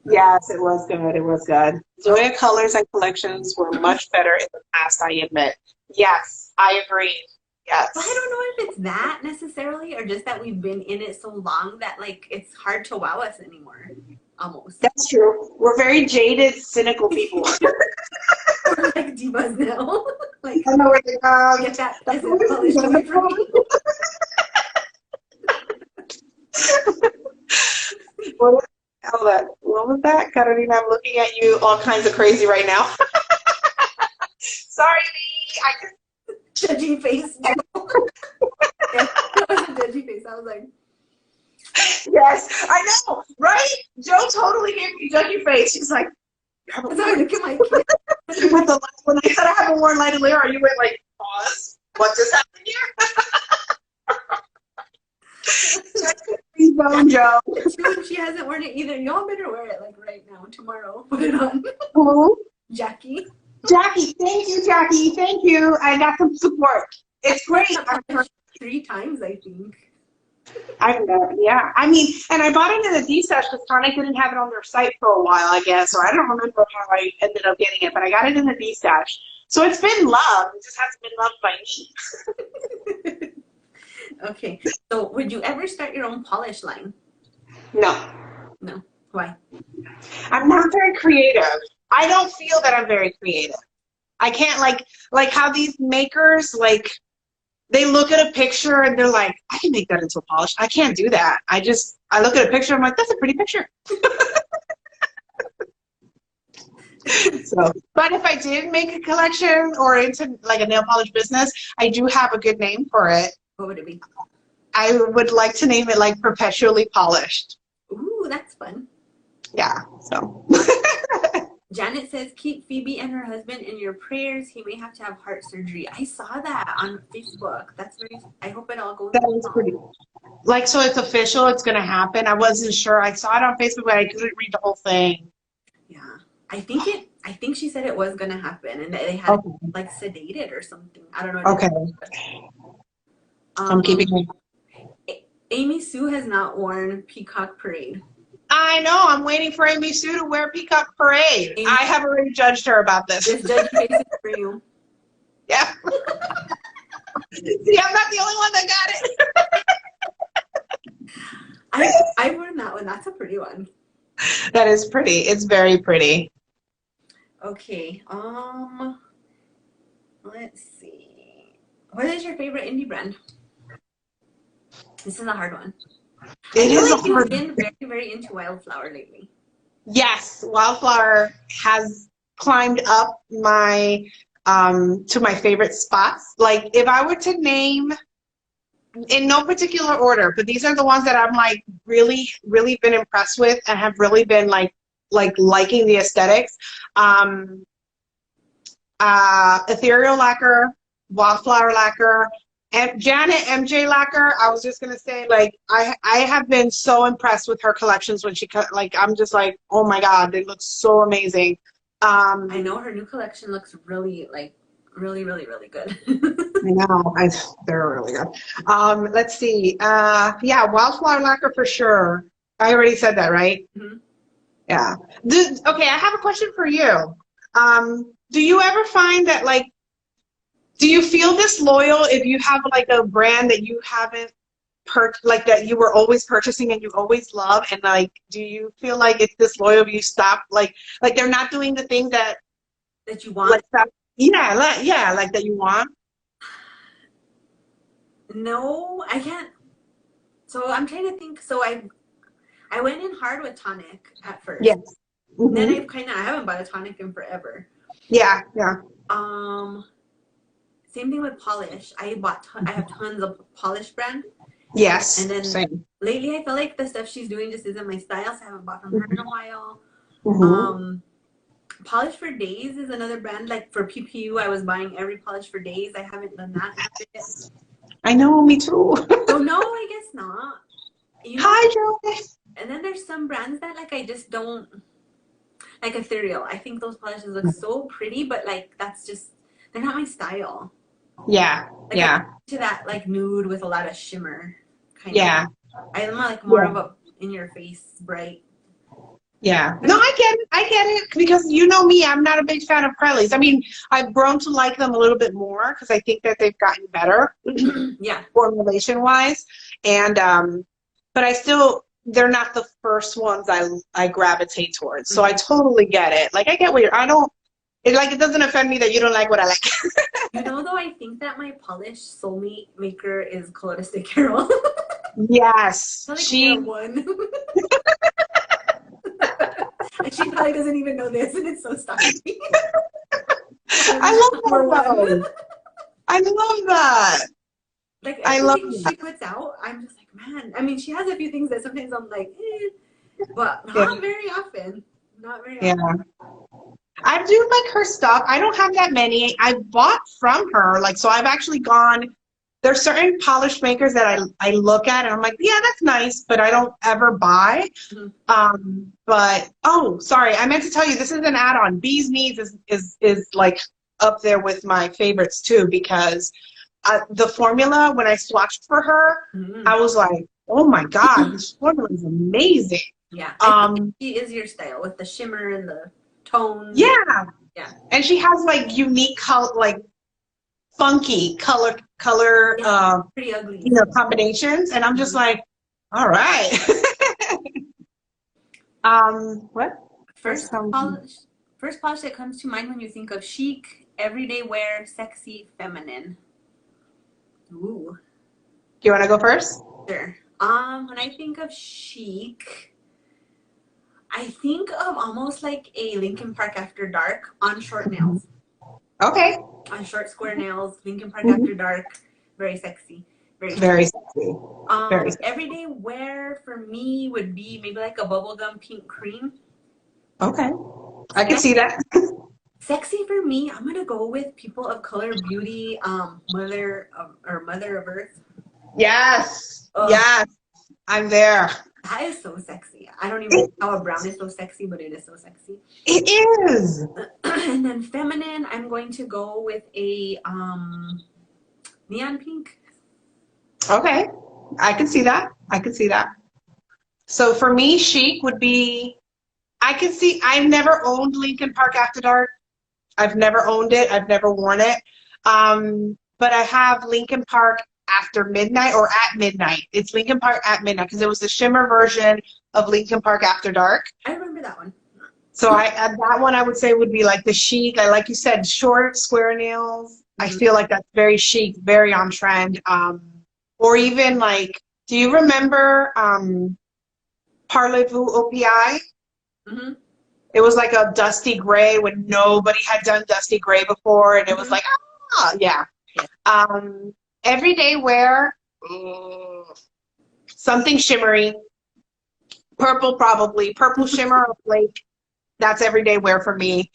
Yes, it was good. It was good. Zoya colors and collections were much better in the past, I admit. Yes, I agree. Yes. But I don't know if it's that necessarily, or just that we've been in it so long that like it's hard to wow us anymore. Almost. That's true. We're very jaded, cynical people. We're like divas now. Like, I know where they get that peasant polish away from me. What was that? Carolina, I'm looking at you all kinds of crazy right now. Sorry, Lee. I just Judgy face. Yeah, that was a judgy face. I was like, yes, I know, right? Joe totally gave me judgy face. She's like, that's how I look at my kids. with the when I said I haven't worn Light of Lyra, you went like, pause. What just happened here? Please don't, Joe. She hasn't worn it either. Y'all better wear it like right now, tomorrow. Put it on. Who? Jackie. Jackie, thank you, Jackie. Thank you. I got some support. It's great. 3 times, I think. I've never, yeah. I mean, and I bought it in a D-Stash because Tonic didn't have it on their site for a while, I guess. Or I don't remember how I ended up getting it, but I got it in a D-Stash. So it's been loved. It just hasn't been loved by me. Okay. So, would you ever start your own polish line? No. No. Why? I'm not very creative. I don't feel that I'm very creative. I can't like how these makers like they look at a picture and they're like, I can make that into a polish. I can't do that. I look at a picture, I'm like, that's a pretty picture. So, but if I did make a collection or into like a nail polish business, I do have a good name for it. What would it be? I would like to name it like Perpetually Polished. Ooh, that's fun. Yeah, so. Janet says, keep Phoebe and her husband in your prayers. He may have to have heart surgery. I saw that on Facebook. That's very, I hope it all goes That well. is pretty, like, so it's official, it's going to happen. I wasn't sure. I saw it on Facebook, but I couldn't read the whole thing. Yeah. I think she said it was going to happen and that they had Okay. like sedated or something. I don't know. Okay. I'm keeping it. Amy Sue has not worn Peacock Parade. I know. I'm waiting for Amy Sue to wear Peacock Parade. Amy, I have already judged her about this. this judgy face is for you. Yeah. See, I'm not the only one that got it. I've worn that one. That's a pretty one. That is pretty. It's very pretty. Okay. Let's see. What is your favorite indie brand? This is a hard one. It is a You've hard. been very, very into Wildflower lately. Yes, Wildflower has climbed up my to my favorite spots. Like if I were to name in no particular order, but these are the ones that I'm like really, really been impressed with and have really been like liking the aesthetics. Ethereal Lacquer, Wildflower Lacquer, and Janet MJ Lacquer. I was just gonna say, like, I have been so impressed with her collections when she cut. Like, I'm just like, oh my god, they look so amazing. I know her new collection looks really, like, really, really, really good. I know, they're really good. Let's see. Yeah, Wildflower Lacquer for sure. I already said that, right? Mhm. Yeah. Okay, I have a question for you. Do you ever find that, like, do you feel disloyal if you have like a brand that you haven't like that you were always purchasing and you always love, and like, do you feel like it's disloyal if you stop, like they're not doing the thing that That you want? like that, like that you want? No, I can't. So I'm trying to think. So I went in hard with tonic at first. Yes. Mm-hmm. Then I haven't bought a tonic in forever. Yeah. Same thing with polish. I have tons of polish brand. Yes. And then same. lately I feel like the stuff she's doing just isn't my style, so I haven't bought from her in a while. Mm-hmm. Polish for Days is another brand. Like for PPU, I was buying every polish for Days. I haven't done that yet. I know, me too. So no, I guess not. You know, Hi, Joe. and then there's some brands that like I just don't like. Ethereal. I think those polishes look so pretty, but like that's just they're not my style. Yeah. Like, yeah. I'm to that like nude with a lot of shimmer kind Yeah. of. I'm like more of a in your face bright. Yeah. No, I get it because you know me, I'm not a big fan of Pirellis. I mean, I've grown to like them a little bit more because I think that they've gotten better Yeah. formulation wise. And but I still, they're not the first ones I gravitate towards. So I totally get it. Like I get what it doesn't offend me that you don't like what I like. You know, though, I think that my polish soulmate maker is Coloristic Carol. Yes. Like she one. And she probably doesn't even know this, and it's so stalking. I love that. I love that. Like I love everything that. she puts out, I'm just like, man. I mean, she has a few things that sometimes I'm like, but not very often. Not very often. Yeah. I do like her stuff. I don't have that many. I bought from her, like, so I've actually gone. There's certain polish makers that I look at and I'm like, yeah, that's nice, but I don't ever buy. Mm-hmm. But oh, sorry, I meant to tell you, this is an add-on. Bee's Knees is like up there with my favorites too, because the formula when I swatched for her, I was like, oh my god, this formula is amazing. Yeah, I think she is your style with the shimmer and the tones. Yeah, yeah, and she has like unique color, like funky color pretty ugly, you know, combinations, and I'm just like, all right. What? First polish that comes to mind when you think of chic, everyday wear, sexy, feminine. Ooh. You want to go first? Sure. When I think of chic, I think of almost like a Linkin Park After Dark on short nails. Okay. On short square nails, Linkin Park After Dark, very sexy. Very sexy. Very sexy. Everyday wear for me would be maybe like a bubblegum pink cream. Okay. I can see that. Sexy for me, I'm gonna go with People of Color Beauty, Mother of Earth. Yes. Ugh. Yes. I'm there. That is so sexy. I don't even know how a brown is so sexy, but it is so sexy. It is. And then feminine, I'm going to go with a neon pink. Okay. I can see that. I can see that. So for me, chic would be, I can see, I've never owned Lincoln Park After Dark. I've never owned it. I've never worn it. But I have Lincoln Park After Midnight or At Midnight. It's Lincoln Park At Midnight because it was the shimmer version of Lincoln Park After Dark. I remember that one. So that one I would say would be like the chic. I like you said, short square nails. I feel like that's very chic, very on trend. Or even like, do you remember Parlez-vous OPI? Mm-hmm. It was like a dusty gray when nobody had done dusty gray before, and it was like, yeah. Everyday wear, something shimmery. Purple probably. Purple shimmer or flake. That's everyday wear for me.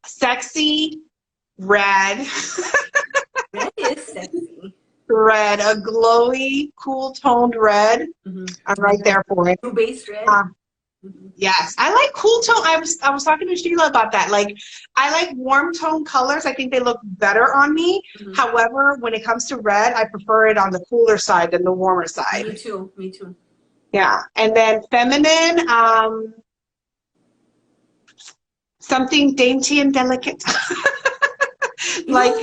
Sexy, red. Red is sexy. Red, a glowy, cool toned red. Mm-hmm. I'm right there for it. Base red. Yes, I like cool tone. I was talking to Sheila about that. Like, I like warm tone colors. I think they look better on me. Mm-hmm. However, when it comes to red, I prefer it on the cooler side than the warmer side. Me too. Me too. Yeah, and then feminine, something dainty and delicate. Like,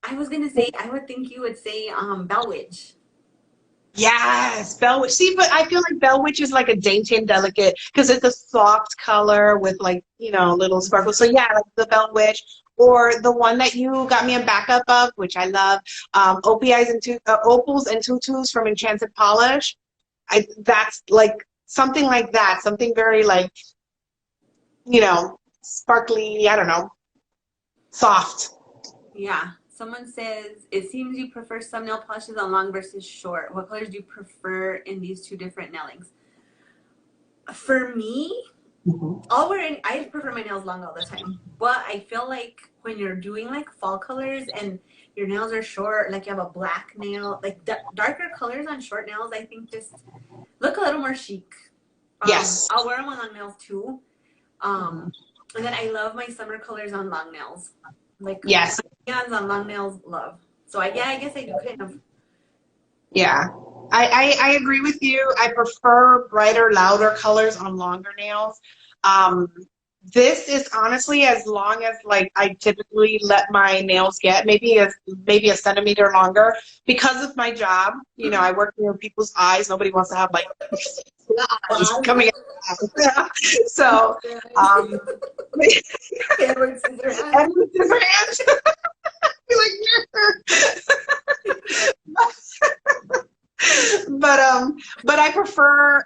I was gonna say, I would think you would say Bell Witch. yes, Bell Witch. See, but I feel like Bell Witch is like a dainty and delicate because it's a soft color with like, you know, little sparkles. So yeah, like the Bell Witch, or the one that you got me a backup of, which I love, OPIs and opals and tutus from Enchanted Polish. That's like something like that, something very like, you know, sparkly. I don't know, soft. Yeah. Someone says, it seems you prefer some nail polishes on long versus short. What colors do you prefer in these two different nailings? For me, I prefer my nails long all the time. But I feel like when you're doing like fall colors and your nails are short, like you have a black nail, like darker colors on short nails, I think just look a little more chic. Yes. I'll wear them on long nails too. And then I love my summer colors on long nails. Like, yes. Neons on long nails, love. So I guess I do kind of. Yeah, I agree with you. I prefer brighter, louder colors on longer nails. This is honestly as long as like I typically let my nails get, maybe a centimeter longer because of my job. You know, I work near people's eyes. Nobody wants to have like coming out. So, Edward Scissorhands. Edward Scissorhands. But I prefer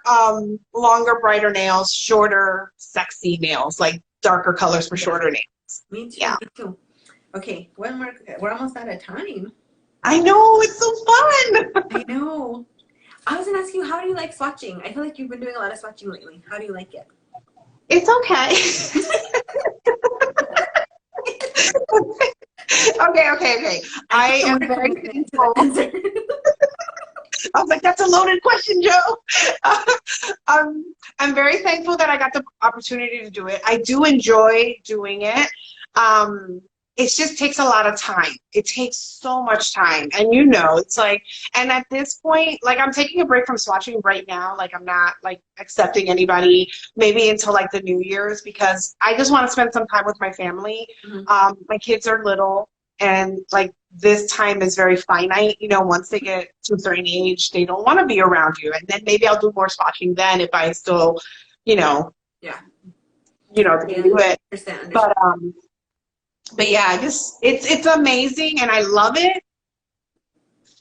longer, brighter nails, shorter, sexy nails, like darker colors for shorter nails. Me too. Yeah. Me too. Okay, one more. We're almost out of time. I know, it's so fun. I know. I was gonna ask you, how do you like swatching? I feel like you've been doing a lot of swatching lately. How do you like it? It's okay. Okay. I am very thankful. I was like, that's a loaded question, Joe. I'm very thankful that I got the opportunity to do it. I do enjoy doing it. It just takes a lot of time. It takes so much time. And you know, it's like, and at this point, like I'm taking a break from swatching right now. Like I'm not like accepting anybody maybe until like the New Year's because I just want to spend some time with my family. Mm-hmm. My kids are little and like this time is very finite. You know, once they get to a certain age, they don't want to be around you. And then maybe I'll do more swatching then if I still, you know, yeah, you know, can do it. Understand. But yeah, it's amazing and I love it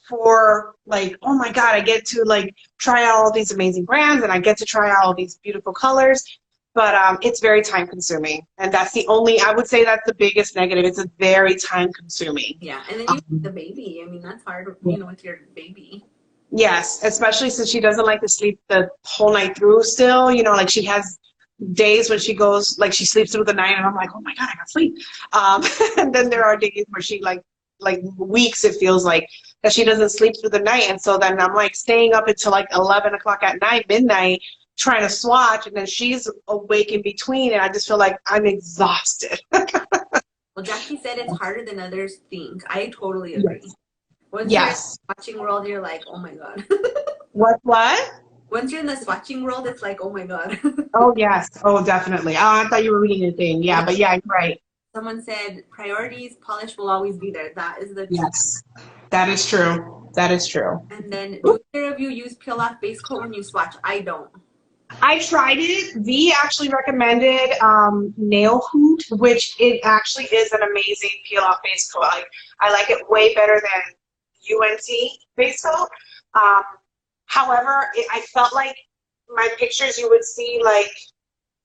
for like, oh my God, I get to like try out all these amazing brands and I get to try out all these beautiful colors, but it's very time consuming. And that's I would say that's the biggest negative. It's a very time consuming. Yeah, and then you have the baby. I mean, that's hard, you know, with your baby. Yes, especially since she doesn't like to sleep the whole night through still, you know, like she has days when she goes, like she sleeps through the night and I'm like, oh my God, I got sleep. And then there are days where she like weeks it feels like that she doesn't sleep through the night. And so then I'm like staying up until like 11 o'clock at night, midnight, trying to swatch. And then she's awake in between. And I just feel like I'm exhausted. Well, Jackie said it's harder than others think. I totally agree. Yes. Once you're in Yes. the swatching world, you're like, oh my God. What? Once you're in the swatching world, it's like, oh my God. Oh, yes. Oh, definitely. Oh, I thought you were reading a thing. Yeah, but yeah, you're right. Someone said priorities, polish will always be there. That is the truth. Yes. That is true. That is true. And then, do either of you use peel off base coat when you swatch? I don't. I tried it. V actually recommended Nail Hoot, which it actually is an amazing peel off base coat. I like it way better than UNT base coat. However, I felt like my pictures you would see like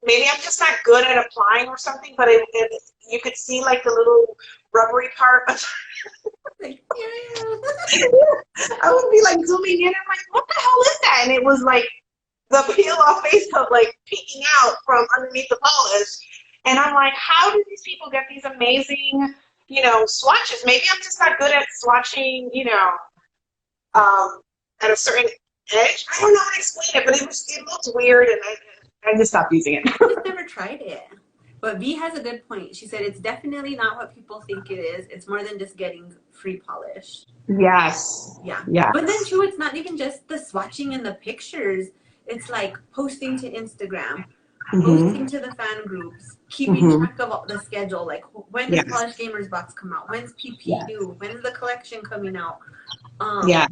maybe I'm just not good at applying or something, but you could see like the little rubbery part. Like, yeah. I would be like zooming in and like, what the hell is that? And it was like the peel off base coat like peeking out from underneath the polish. And I'm like, how do these people get these amazing, swatches? Maybe I'm just not good at swatching, at a certain edge. I don't know how to explain it, but it looked weird and I just stopped using it. I just never tried it. But V has a good point. She said it's definitely not what people think it is. It's more than just getting free polish. Yes. Yeah. Yeah. But then too, it's not even just the swatching and the pictures. It's like posting to Instagram, posting to the fan groups, keeping track of all the schedule. Like when does Polish Gamers Box come out? When's PP due? When's the collection coming out? Yeah.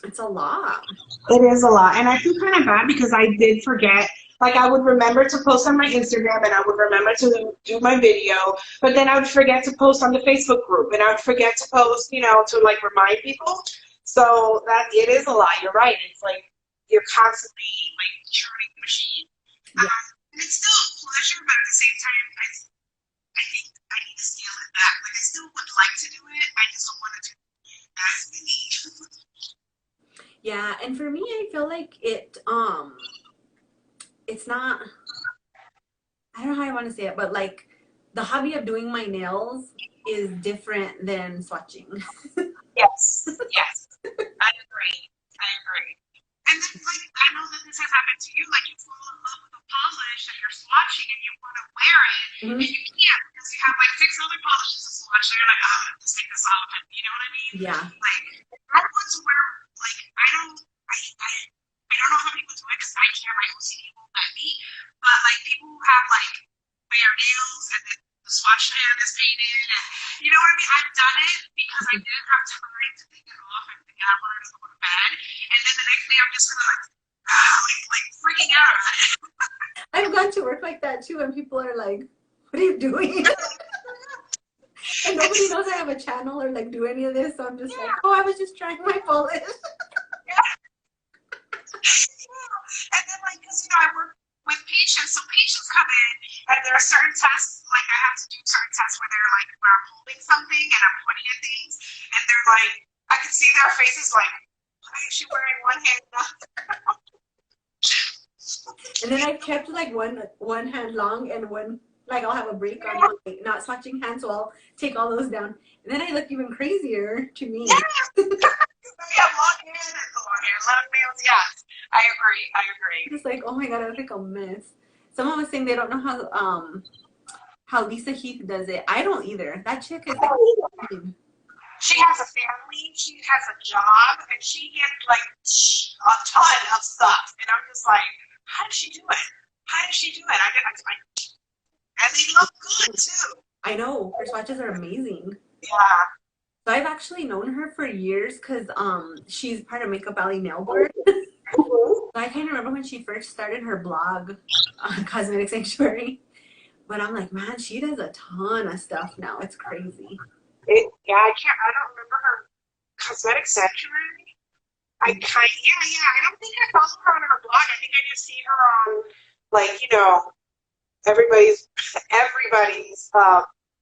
It's a lot. It is a lot. And I feel kind of bad because I did forget. Like, I would remember to post on my Instagram and I would remember to do my video, but then I would forget to post on the Facebook group and I would forget to post, to like remind people. So that it is a lot. You're right. It's like you're constantly like churning the machine. Yeah. And it's still a pleasure, but at the same time, I think I need to scale it back. Like, I still would like to do it. I just don't want to do it as many. Yeah, and for me, I feel like it's not, I don't know how I want to say it, but like the hobby of doing my nails is different than swatching. Yes, yes, I agree. And then, like, I know that this has happened to you. Like, you fall in love with a polish and you're swatching and you want to wear it, and you can't because you have like 6 other polishes to swatch. And you're like, oh, just take this off. And you know what I mean? Yeah. Like, I want to wear, like, I don't know how people do it because I can't. My OCD won't let me. But like people who have like bare nails and then the swatch hand is painted, and you know what I mean. I've done it because I didn't have time to take it off and think I wanted to go to bed, and then the next day I'm just kind of like freaking out. I've gone to work like that too, and people are like, "What are you doing?" And nobody knows I have a channel or like do any of this, so I'm just like, "Oh, I was just trying my polish." And then, like, because, I work with patients, so patients come in, and there are certain tasks, like, I have to do certain tasks where I'm holding something, and I'm pointing at things, and they're like, I can see their faces like, why is she wearing one hand? And then I kept, like, one hand long, and I'll have a break on my not swatching hand, so I'll take all those down. And then I look even crazier to me. Yeah. We have long hair, long nails, yes. I agree. Just like, oh my God, I look like a mess. Someone was saying they don't know how Lisa Heath does it. I don't either. That chick is like, she has a family, she has a job, and she gets like a ton of stuff. And I'm just like, how does she do it? And they look good too. I know, her swatches are amazing. Yeah. So I've actually known her for years because she's part of Makeup Alley Nail Board. I kind of remember when she first started her blog on Cosmetic Sanctuary. But I'm like, man, she does a ton of stuff now. It's crazy. I don't remember her Cosmetic Sanctuary. I don't think I follow her on her blog. I think I just see her on, like, everybody's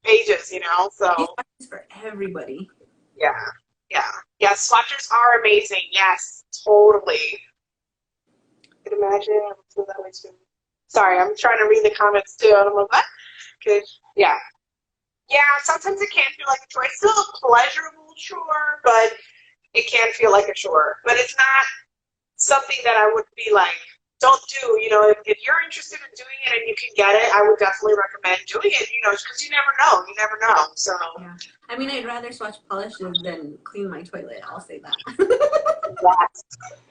pages, so. She's for everybody. Yeah, swatchers are amazing. Yes, totally. I can imagine. I would feel that way too. Sorry, I'm trying to read the comments too, and I'm like, what? Good. Yeah, sometimes it can feel like a chore. It's still a pleasurable chore, but it can feel like a chore. But it's not something that I would be like don't do, if you're interested in doing it and you can get it, I would definitely recommend doing it, because you never know. You never know. So, Yeah. I mean, I'd rather swatch polishes than clean my toilet. I'll say that. yes.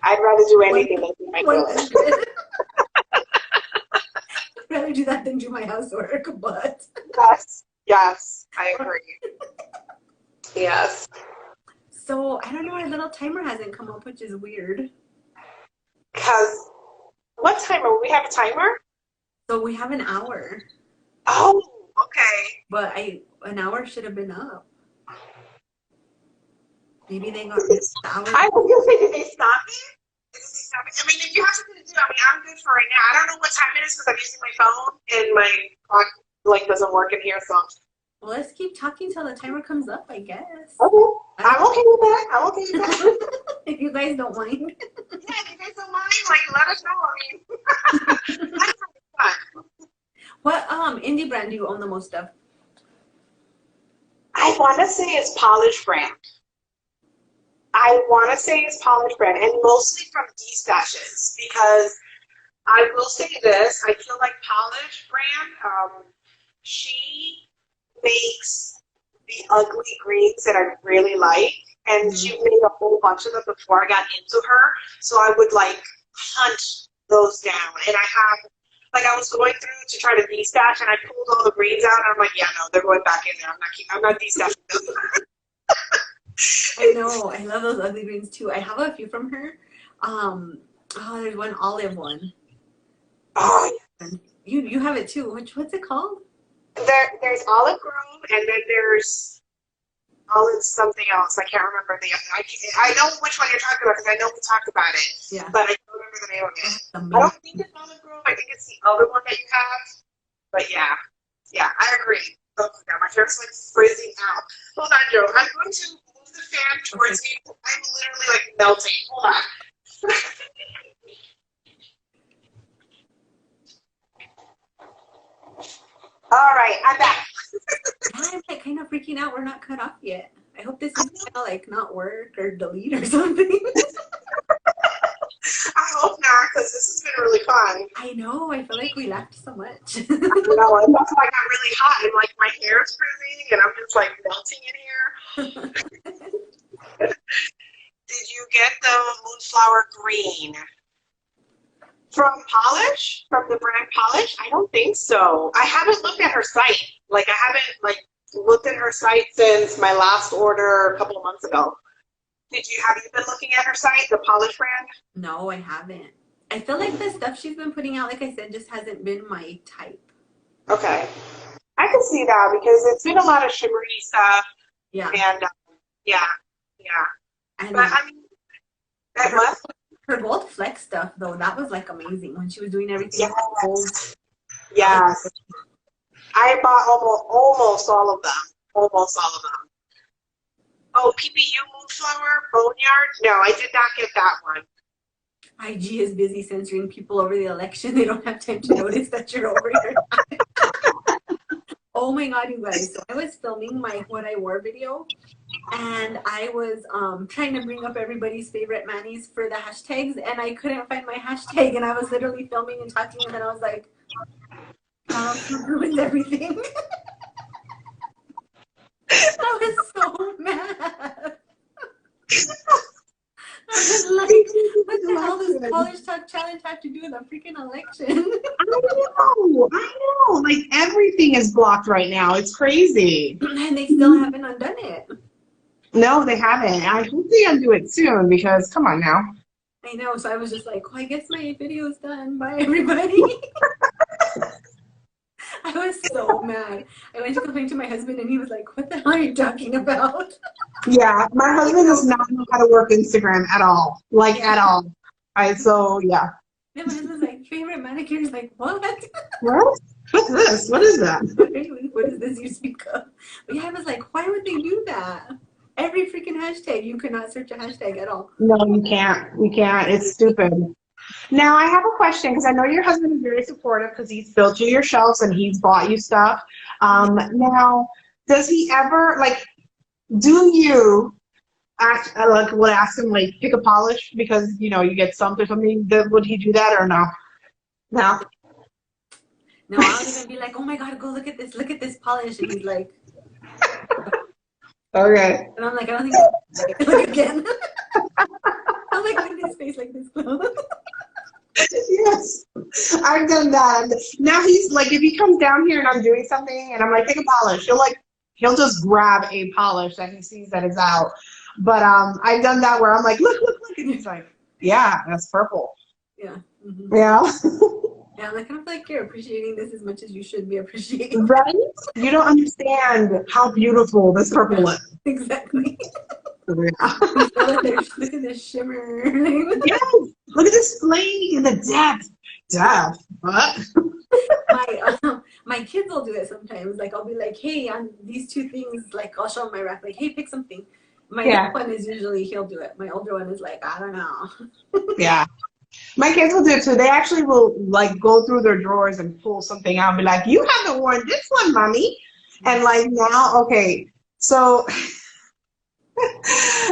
I'd rather do anything than clean my toilet. I'd rather do that than do my housework, but. Yes, I agree. Yes. So, I don't know, our little timer hasn't come up, which is weird. Because, what timer? We have a timer? So, we have an hour. Oh, okay. But an hour should have been up. Maybe they got the hour. I was going to say, did they stop me? I mean, if you have something to do, I'm good for right now. I don't know what time it is because I'm using my phone and my clock, doesn't work in here, so. Well, let's keep talking till the timer comes up, I guess. Okay. I'm okay with that. I'm okay with that. If you guys don't mind. Yeah, if you guys don't mind, let us know. I mean, that's fun. What indie brand do you own the most of? I want to say it's Polish brand. And mostly from D-Stashes, because I will say this, I feel like Polish brand, she makes the ugly greens that I really like, and she made a whole bunch of them before I got into her, so I would hunt those down, and I have, I was going through to try to de-stash, and I pulled all the greens out, and I'm like, yeah, no, they're going back in there, I'm not de-stashing them. I know, I love those ugly greens too. I have a few from her. There's one olive one. Oh, you have it too. What's it called? There's Olive Grove, and then there's Olive something else. I can't remember I know which one you're talking about because I know we talked about it. Yeah. But I don't remember the name of it. I don't think it's Olive Grove. I think it's the other one that you have. But yeah, I agree. Oh my God, my hair's frizzing out. Hold on, Joe. I'm going to move the fan towards me. I'm literally melting. Hold on. All right, I'm back. I'm kind of freaking out. We're not cut off yet. I hope this is gonna not work or delete or something. I hope not, because this has been really fun. I know. I feel like we laughed so much. I know. And that's why I got really hot, and my hair is freezing, and I'm just melting in here. Did you get the Moonflower Green? From Polish? From the brand Polish? I don't think so. I haven't looked at her site. I haven't looked at her site since my last order a couple of months ago. Have you been looking at her site, the Polish brand? No, I haven't. I feel like the stuff she's been putting out, like I said, just hasn't been my type. Okay. I can see that because it's been a lot of sugary stuff. Yeah. And yeah. And but I mean, her gold flex stuff though, that was amazing when she was doing everything with gold. Yes. I bought almost all of them. Almost all of them. Oh, PBU Moonflower Boneyard? No, I did not get that one. IG is busy censoring people over the election. They don't have time to notice that you're over here. Oh my God, you guys. So I was filming my What I Wore video, and I was trying to bring up everybody's favorite manis for the hashtags, and I couldn't find my hashtag, and I was literally filming and talking, and then I was like, you ruined everything. I was so mad. I was like, what the hell does College Talk Challenge have to do with a freaking election? I know. Everything is blocked right now. It's crazy. And they still haven't undone it. No, they haven't. I hope they undo it soon because, come on now. I know. So I was just like, well, I guess my video is done. Bye, everybody. I was so mad. I went to complain to my husband, and he was like, what the hell are you talking about? Yeah, my husband does not know how to work Instagram at all. At all. So, yeah. Then my husband's like, favorite manicure is like, what? What? What's this? What is that? What is this you speak of? But yeah, I was like, why would they do that? Every freaking hashtag, you cannot search a hashtag at all. No, you can't. You can't. It's stupid. Now, I have a question because I know your husband is very supportive because he's built you your shelves and he's bought you stuff. Now, does he ever, do you ask him, pick a polish because, you get stumped or something? Would he do that or no? No. No, I'll even be like, oh my God, go look at this polish. And he's like, Okay. and I'm like, I don't think it's look again. I'm like, look at his face like this. Yes, I've done that. Now he's like, if he comes down here and I'm doing something and I'm like, take a polish, he'll just grab a polish that he sees that is out. But I've done that where I'm like, look, and he's like, yeah, that's purple. Yeah. Mm-hmm. Yeah. Yeah, I'm like, I don't feel like you're appreciating this as much as you should be appreciating. Right? You don't understand how beautiful this purple is. Exactly. Yeah. Look at this shimmer. Yes. Look at this flame, the depth. Depth. What? My kids will do it sometimes. Like, I'll be like, hey, on these two things, like, I'll show them my rack, like, hey, pick something. My young one is usually, he'll do it. My older one is like, I don't know. Yeah. My kids will do it too. They actually will like go through their drawers and pull something out and be like, you haven't worn this one, mommy. And like now, okay, so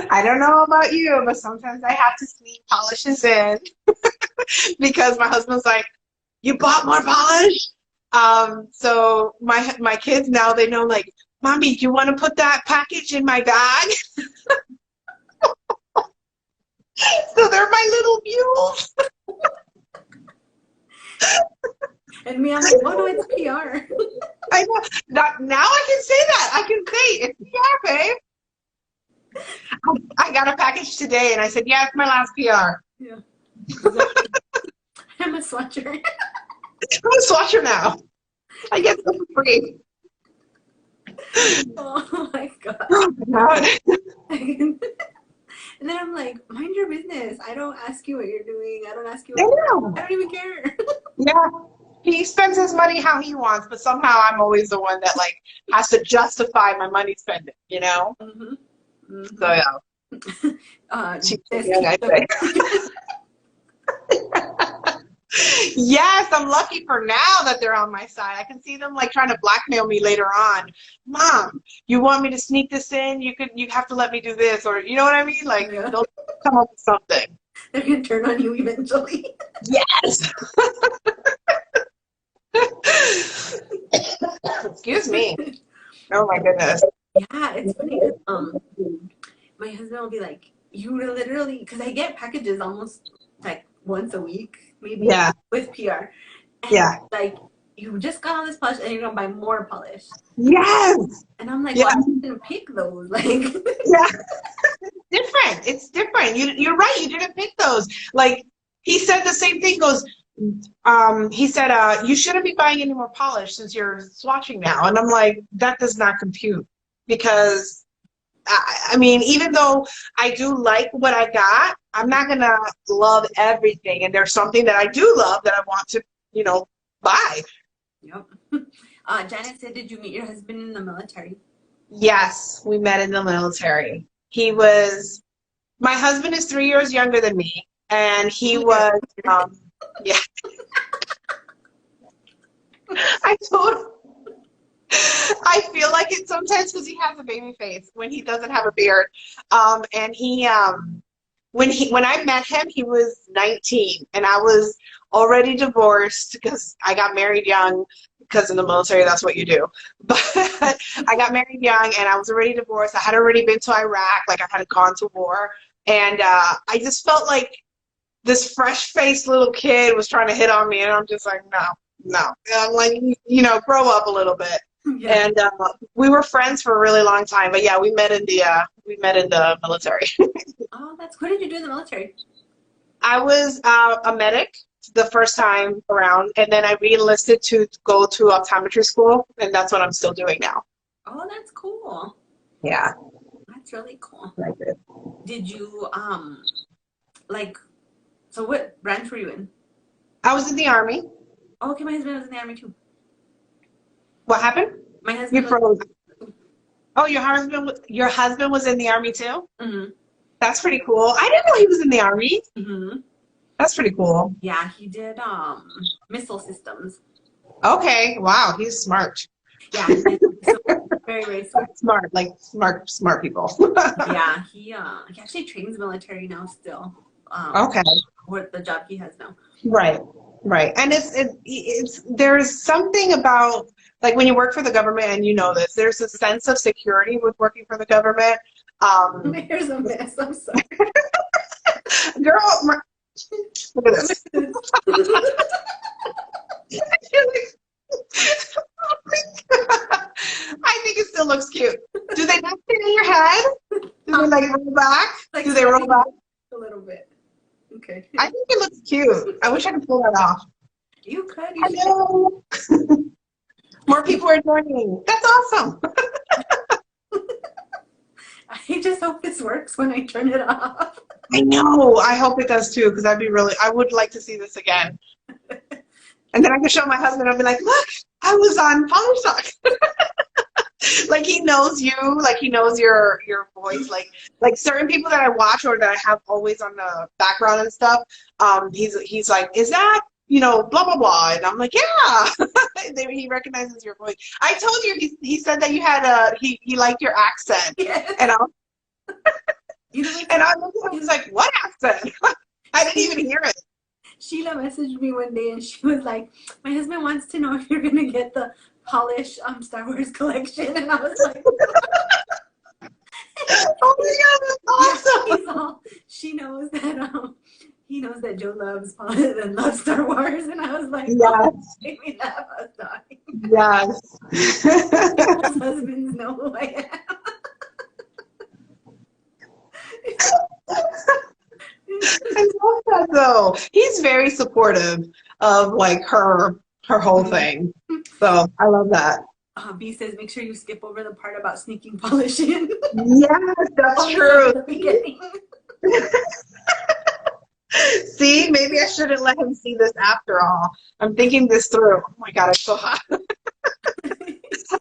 I don't know about you, but sometimes I have to sneak polishes in because my husband's like, you bought more polish? So my kids now, they know like, mommy, do you want to put that package in my bag? So they're my little mules. And me, I'm like, oh no, it's PR. I know. Now I can say that. I can say, it's PR, babe. I got a package today, and I said, yeah, it's my last PR. Yeah. I'm a swatcher. I'm a swatcher now. I get them for free. Oh my God. Oh my God. And then I'm like, mind your business. I don't ask you what you're doing. I don't ask you. I know. I don't even care. Yeah. He spends his money how he wants, but somehow I'm always the one that like has to justify my money spending, you know? Mm-hmm. Mm-hmm. So yeah. Yes, I'm lucky for now that they're on my side. I can see them like trying to blackmail me later on. Mom, you want me to sneak this in? You have to let me do this, or you know what I mean? Like they'll come up with something. They're gonna turn on you eventually. Yes. Excuse me. Oh my goodness. Yeah, it's funny. My husband will be like, you literally, because I get packages almost like once a week, maybe. Yeah. With PR. And yeah. Like, you just got all this polish and you're gonna buy more polish. Yes. And I'm like, yeah. well, I didn't pick those. Like. Yeah. Different. It's different. You're right. You didn't pick those. Like he said the same thing. Goes. He said, you shouldn't be buying any more polish since you're swatching now. And I'm like, that does not compute because, I mean, even though I do like what I got, I'm not going to love everything. And there's something that I do love that I want to, you know, buy. Yep. Janet said, did you meet your husband in the military? Yes, we met in the military. My husband is 3 years younger than me. And he was, yeah. I feel like it sometimes because he has a baby face when he doesn't have a beard. And when I met him, he was 19 and I was already divorced because I got married young because in the military, that's what you do. But I got married young and I was already divorced. I had already been to Iraq, like I had gone to war. And I just felt like this fresh-faced little kid was trying to hit on me, and I'm just like, no. And I'm like, you know, grow up a little bit. Yeah. And we were friends for a really long time, but yeah, we met in the military. Oh, what did you do in the military? I was a medic the first time around, and then I re-enlisted to go to optometry school, and that's what I'm still doing now. Oh, that's cool. Yeah. That's really cool. I did. Did you so what branch were you in? I was in the Army. Oh, okay, my husband was in the Army too. What happened? My husband. Oh, your husband was in the Army too? Mm-hmm. That's pretty cool. I didn't know he was in the Army. Mm-hmm. That's pretty cool. Yeah, he did missile systems. Okay. Wow, he's smart. Yeah, very, very smart. Smart people. Yeah, he actually trains military now still. Okay. What the job he has now. Right. Right. And it's there's something about like when you work for the government and you know this, there's a sense of security with working for the government. Here's a mess. I'm sorry. Girl, look at this. I think it still looks cute. Do they not fit in your head? Do they like roll back? Like, Do they roll back? A little bit. Okay. I think it looks cute. I wish I could pull that off. You could. I know. More people are joining. That's awesome. I just hope this works when I turn it off. I know. I hope it does too, because I would like to see this again. And then I can show my husband. I'll be like, look, I was on Polish Talk. Like he knows you, like he knows your voice, like certain people that I watch or that I have always on the background and stuff. He's like, is that blah blah blah, and I'm like, yeah. He recognizes your voice. I told you he said that you had he liked your accent, Yes. and I know, looked at him, he was like, what accent? I didn't even hear it. Sheila messaged me one day and she was like, my husband wants to know if you're gonna get the Polish Star Wars collection, and I was like, Oh my god, that's awesome. she knows that he knows that Joe loves Polish and loves Star Wars, and I was like, Yes. oh, make me laugh. I was dying. Yes. Most husbands know who I am. I love that though. He's very supportive of like her whole thing. So I love that. B says, make sure you skip over the part about sneaking polish in. Yes, that's true. At the beginning. See, maybe I shouldn't let him see this after all. I'm thinking this through. Oh my god, it's so hot.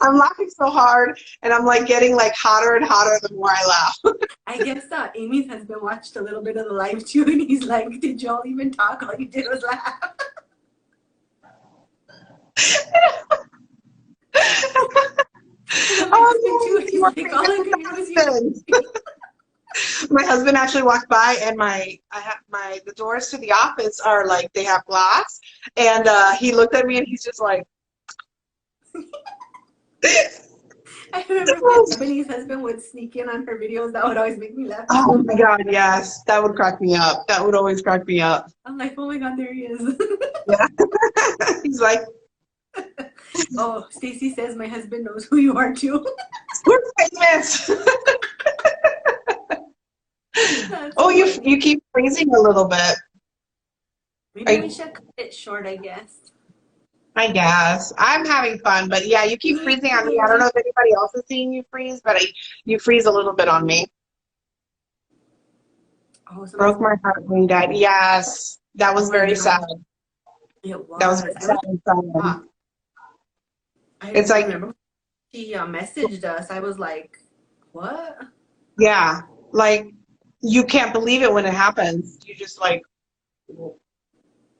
I'm laughing so hard, and I'm like getting like hotter and hotter the more I laugh. I guess Amy's husband watched a little bit of the live too, and he's like, did y'all even talk? All you did was laugh. Oh, he's like, all I could hear was you. My husband actually walked by, and the doors to the office are like they have glass, and he looked at me and he's just like. I remember when Tiffany's husband would sneak in on her videos. That would always make me laugh. Oh my god, yes, that would crack me up. That would always crack me up. I'm like, oh my god, there he is. Yeah. He's like, oh, Stacy says my husband knows who you are too. we're famous. Oh, you keep freezing a little bit. Maybe we should cut it short, I guess. I guess. I'm having fun, but yeah, you keep freezing on me. I don't know if anybody else is seeing you freeze, but you freeze a little bit on me. Oh, broke my heart when you died. Yes, that was very sad. It was. That was very sad. It's like she messaged us. I was like, what? Yeah, like you can't believe it when it happens. You just like,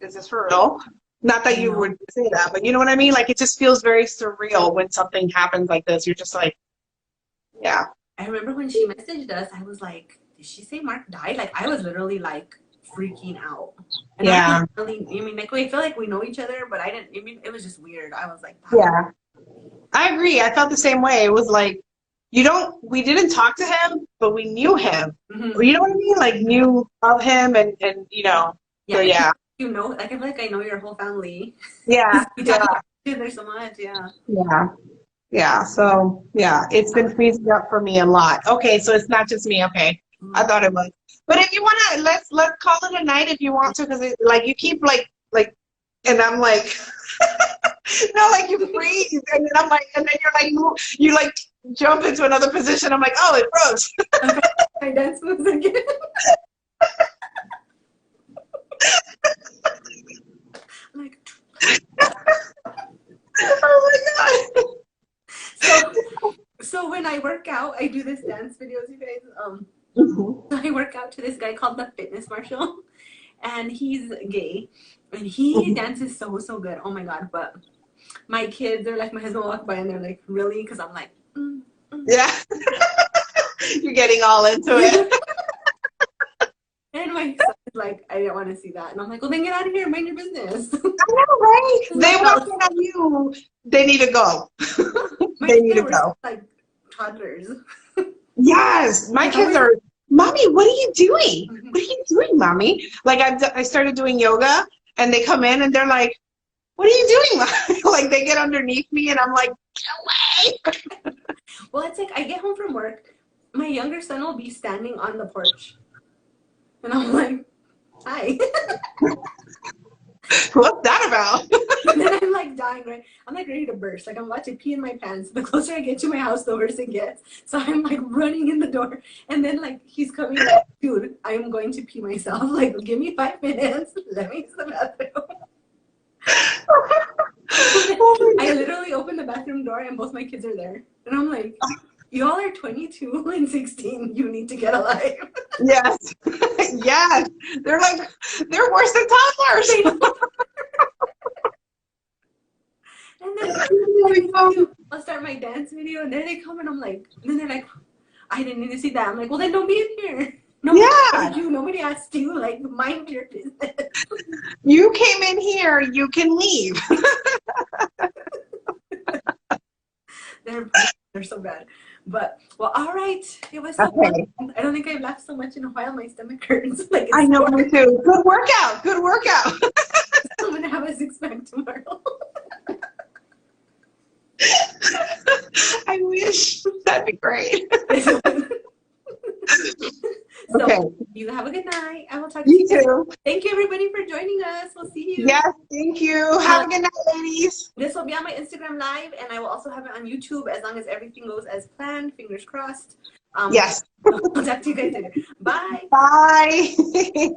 is this for real? Not that you would say that, but you know what I mean? Like, it just feels very surreal when something happens like this. You're just like, yeah. I remember when she messaged us, I was like, did she say Mark died? Like, I was literally, like, freaking out. And yeah. I mean, like, we feel like we know each other, but it was just weird. I was like, yeah. I agree. I felt the same way. It was like, we didn't talk to him, but we knew him. Mm-hmm. You know what I mean? Like, knew of him and Yeah. So, yeah. You know, like, I feel like I know your whole family. Yeah. Yeah. There's so much, yeah. Yeah. Yeah. So, yeah, it's been freezing up for me a lot. Okay, so it's not just me. Okay. Mm-hmm. I thought it was. But if you want to, let's call it a night if you want to, because, like, you keep, like, and I'm like, no, like, you freeze. And then I'm like, and then you, like, jump into another position. I'm like, oh, it froze. Okay. My dance moves again. Like, oh my god. So when I work out, I do this dance videos, you guys. So I work out to this guy called the Fitness Marshal, and he's gay, and he dances so good. Oh my god! But my kids are like, my husband walk by and they're like, really? Because I'm like, yeah. You're getting all into it. And my son is like, I didn't want to see that. And I'm like, well, then get out of here. Mind your business. I know, right? They walk in on you. They need to go. They need to go. Like toddlers. Yes, my kids are, Mommy, what are you doing? What are you doing, Mommy? Like I started doing yoga and they come in and they're like, what are you doing, Mommy? Like they get underneath me and I'm like, get away. Well, it's like I get home from work, my younger son will be standing on the porch. And I'm like, hi. What's that about? And then I'm like dying, right? I'm like ready to burst. Like I'm about to pee in my pants. The closer I get to my house, the worse it gets. So I'm like running in the door. And then like he's coming like, dude, I am going to pee myself. Like, give me 5 minutes. Let me use the bathroom. I literally opened the bathroom door and both my kids are there. And I'm like, y'all are 22 and 16. You need to get a life. Yes. Yes. They're like, they're worse than toddlers. And then I'll start my dance video and there they come and I'm like, and then they're like, I didn't need to see that. I'm like, well then don't be in here. Nobody asked you, like, mind your business. You came in here, you can leave. They're so bad. But, well, all right. It was so fun. I don't think I've laughed so much in a while. My stomach hurts. Like, I know, me too. Good workout. Good workout. I'm going to have a six-pack tomorrow. I wish. That'd be great. So, okay. You have a good night. I will talk to you too. Thank you, everybody, for joining us. We'll see you. Yes, thank you. Have a good night, ladies. This will be on my Instagram Live, and I will also have it on YouTube as long as everything goes as planned. Fingers crossed. Yes. I'll talk to you guys later. Bye. Bye.